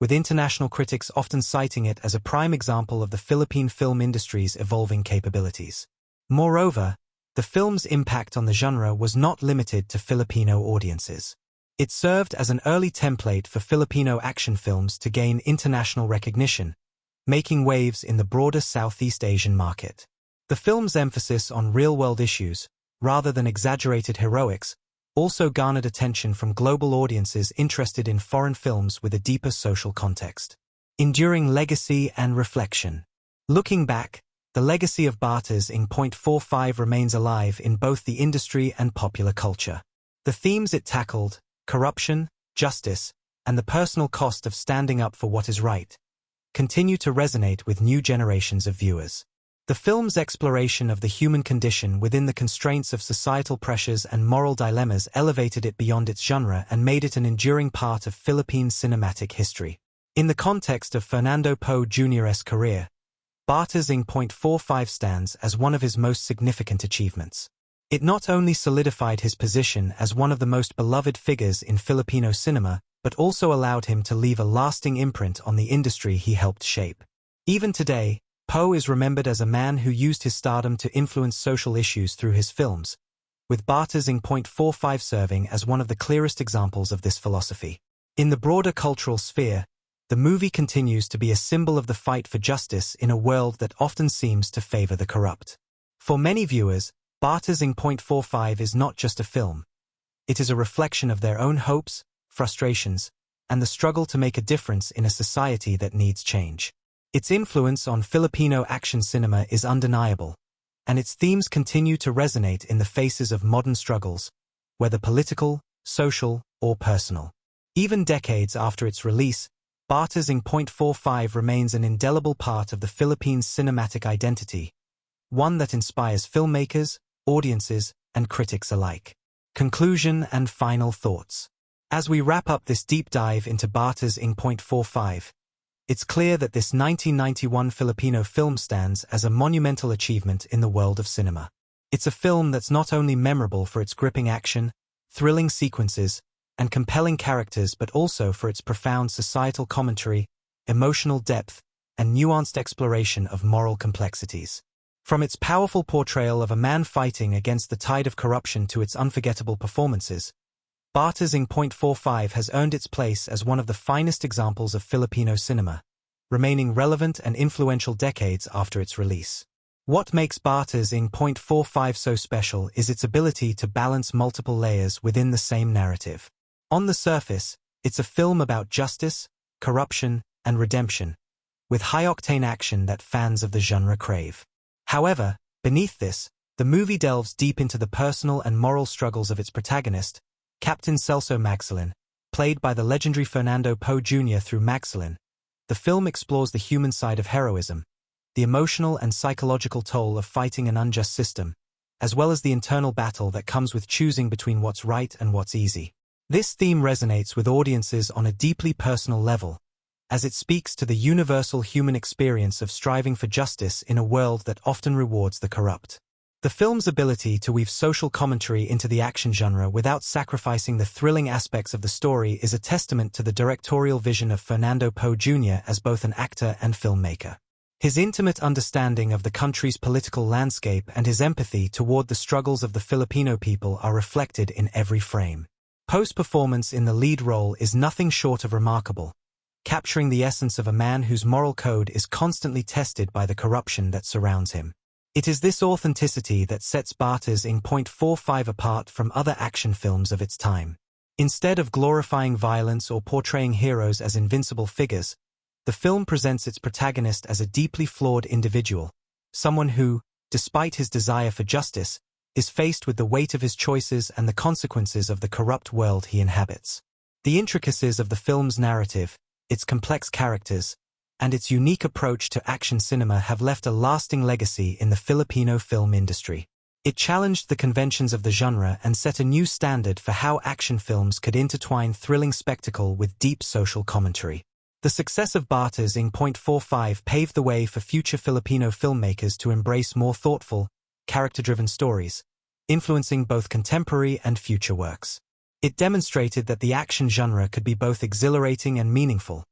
with international critics often citing it as a prime example of the Philippine film industry's evolving capabilities. Moreover, the film's impact on the genre was not limited to Filipino audiences. It served as an early template for Filipino action films to gain international recognition, making waves in the broader Southeast Asian market. The film's emphasis on real-world issues, rather than exaggerated heroics, also garnered attention from global audiences interested in foreign films with a deeper social context. Enduring legacy and reflection. Looking back, the legacy of Batas in .45 remains alive in both the industry and popular culture. The themes it tackled, corruption, justice, and the personal cost of standing up for what is right, continue to resonate with new generations of viewers. The film's exploration of the human condition within the constraints of societal pressures and moral dilemmas elevated it beyond its genre and made it an enduring part of Philippine cinematic history. In the context of Fernando Poe Jr.'s career, Batas in .45 stands as one of his most significant achievements. It not only solidified his position as one of the most beloved figures in Filipino cinema, but also allowed him to leave a lasting imprint on the industry he helped shape. Even today, Poe is remembered as a man who used his stardom to influence social issues through his films, with Batas in .45 serving as one of the clearest examples of this philosophy. In the broader cultural sphere, the movie continues to be a symbol of the fight for justice in a world that often seems to favor the corrupt. For many viewers, Batas in .45 is not just a film. It is a reflection of their own hopes, frustrations, and the struggle to make a difference in a society that needs change. Its influence on Filipino action cinema is undeniable, and its themes continue to resonate in the faces of modern struggles, whether political, social, or personal. Even decades after its release, Batas in .45 remains an indelible part of the Philippines' cinematic identity, one that inspires filmmakers, audiences, and critics alike. Conclusion and final thoughts. As we wrap up this deep dive into Batas in .45, it's clear that this 1991 Filipino film stands as a monumental achievement in the world of cinema. It's a film that's not only memorable for its gripping action, thrilling sequences, and compelling characters but also for its profound societal commentary, emotional depth, and nuanced exploration of moral complexities. From its powerful portrayal of a man fighting against the tide of corruption to its unforgettable performances, Batas in .45 has earned its place as one of the finest examples of Filipino cinema, remaining relevant and influential decades after its release. What makes Batas in .45 so special is its ability to balance multiple layers within the same narrative. On the surface, it's a film about justice, corruption, and redemption, with high-octane action that fans of the genre crave. However, beneath this, the movie delves deep into the personal and moral struggles of its protagonist, Captain Celso Magsalin, played by the legendary Fernando Poe Jr. Through Magsalin, the film explores the human side of heroism, the emotional and psychological toll of fighting an unjust system, as well as the internal battle that comes with choosing between what's right and what's easy. This theme resonates with audiences on a deeply personal level, as it speaks to the universal human experience of striving for justice in a world that often rewards the corrupt. The film's ability to weave social commentary into the action genre without sacrificing the thrilling aspects of the story is a testament to the directorial vision of Fernando Poe Jr. as both an actor and filmmaker. His intimate understanding of the country's political landscape and his empathy toward the struggles of the Filipino people are reflected in every frame. Poe's performance in the lead role is nothing short of remarkable, capturing the essence of a man whose moral code is constantly tested by the corruption that surrounds him. It is this authenticity that sets Batas in .45 apart from other action films of its time. Instead of glorifying violence or portraying heroes as invincible figures, the film presents its protagonist as a deeply flawed individual, someone who, despite his desire for justice, is faced with the weight of his choices and the consequences of the corrupt world he inhabits. The intricacies of the film's narrative, its complex characters, and its unique approach to action cinema have left a lasting legacy in the Filipino film industry. It challenged the conventions of the genre and set a new standard for how action films could intertwine thrilling spectacle with deep social commentary. The success of Batas in .45 paved the way for future Filipino filmmakers to embrace more thoughtful, character-driven stories, influencing both contemporary and future works. It demonstrated that the action genre could be both exhilarating and meaningful,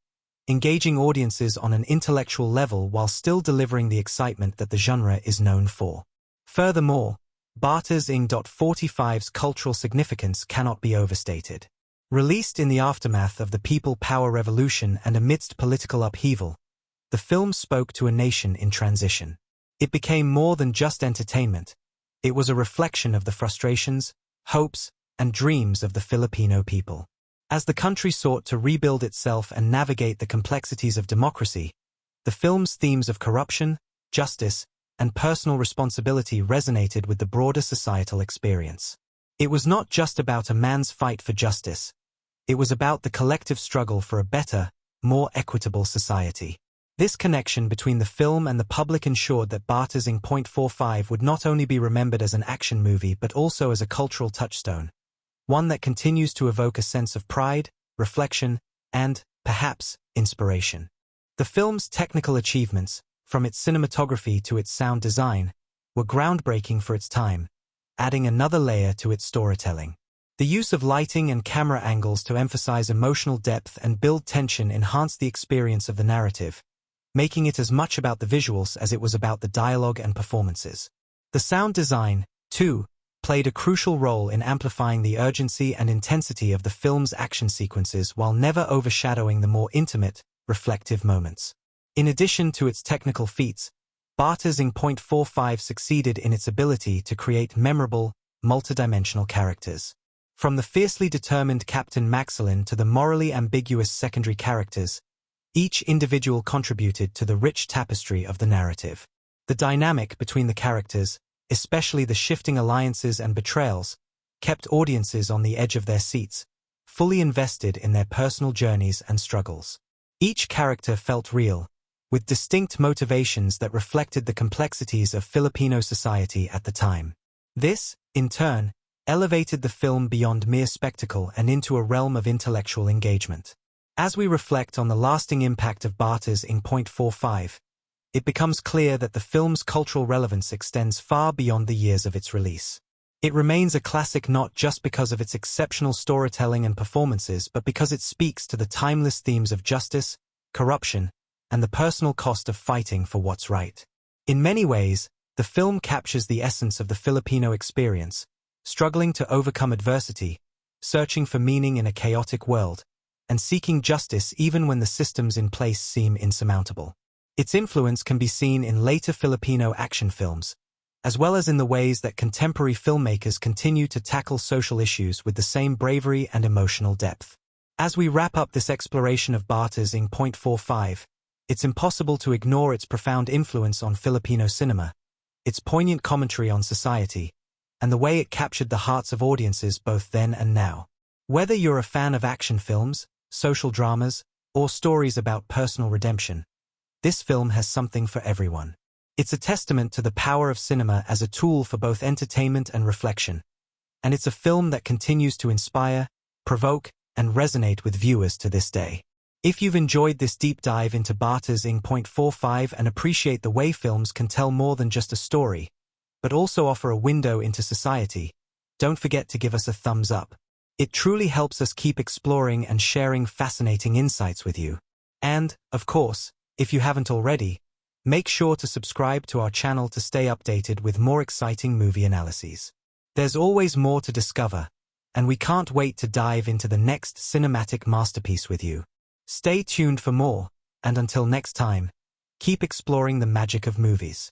engaging audiences on an intellectual level while still delivering the excitement that the genre is known for. Furthermore, Batas in .45's cultural significance cannot be overstated. Released in the aftermath of the People Power Revolution and amidst political upheaval, the film spoke to a nation in transition. It became more than just entertainment. It was a reflection of the frustrations, hopes, and dreams of the Filipino people. As the country sought to rebuild itself and navigate the complexities of democracy, the film's themes of corruption, justice, and personal responsibility resonated with the broader societal experience. It was not just about a man's fight for justice. It was about the collective struggle for a better, more equitable society. This connection between the film and the public ensured that Batas in .45 would not only be remembered as an action movie but also as a cultural touchstone, one that continues to evoke a sense of pride, reflection, and, perhaps, inspiration. The film's technical achievements, from its cinematography to its sound design, were groundbreaking for its time, adding another layer to its storytelling. The use of lighting and camera angles to emphasize emotional depth and build tension enhanced the experience of the narrative, making it as much about the visuals as it was about the dialogue and performances. The sound design, too, played a crucial role in amplifying the urgency and intensity of the film's action sequences while never overshadowing the more intimate, reflective moments. In addition to its technical feats, Batas in .45 succeeded in its ability to create memorable, multidimensional characters. From the fiercely determined Captain Maxilin to the morally ambiguous secondary characters, each individual contributed to the rich tapestry of the narrative. The dynamic between the characters, especially the shifting alliances and betrayals, kept audiences on the edge of their seats, fully invested in their personal journeys and struggles. Each character felt real, with distinct motivations that reflected the complexities of Filipino society at the time. This, in turn, elevated the film beyond mere spectacle and into a realm of intellectual engagement. As we reflect on the lasting impact of Batas in .45, it becomes clear that the film's cultural relevance extends far beyond the years of its release. It remains a classic not just because of its exceptional storytelling and performances, but because it speaks to the timeless themes of justice, corruption, and the personal cost of fighting for what's right. In many ways, the film captures the essence of the Filipino experience, struggling to overcome adversity, searching for meaning in a chaotic world, and seeking justice even when the systems in place seem insurmountable. Its influence can be seen in later Filipino action films, as well as in the ways that contemporary filmmakers continue to tackle social issues with the same bravery and emotional depth. As we wrap up this exploration of Batas in .45, it's impossible to ignore its profound influence on Filipino cinema, its poignant commentary on society, and the way it captured the hearts of audiences both then and now. Whether you're a fan of action films, social dramas, or stories about personal redemption, this film has something for everyone. It's a testament to the power of cinema as a tool for both entertainment and reflection, and it's a film that continues to inspire, provoke, and resonate with viewers to this day. If you've enjoyed this deep dive into Batas in .45 and appreciate the way films can tell more than just a story, but also offer a window into society, don't forget to give us a thumbs up. It truly helps us keep exploring and sharing fascinating insights with you. And, of course, if you haven't already, make sure to subscribe to our channel to stay updated with more exciting movie analyses. There's always more to discover, and we can't wait to dive into the next cinematic masterpiece with you. Stay tuned for more, and until next time, keep exploring the magic of movies.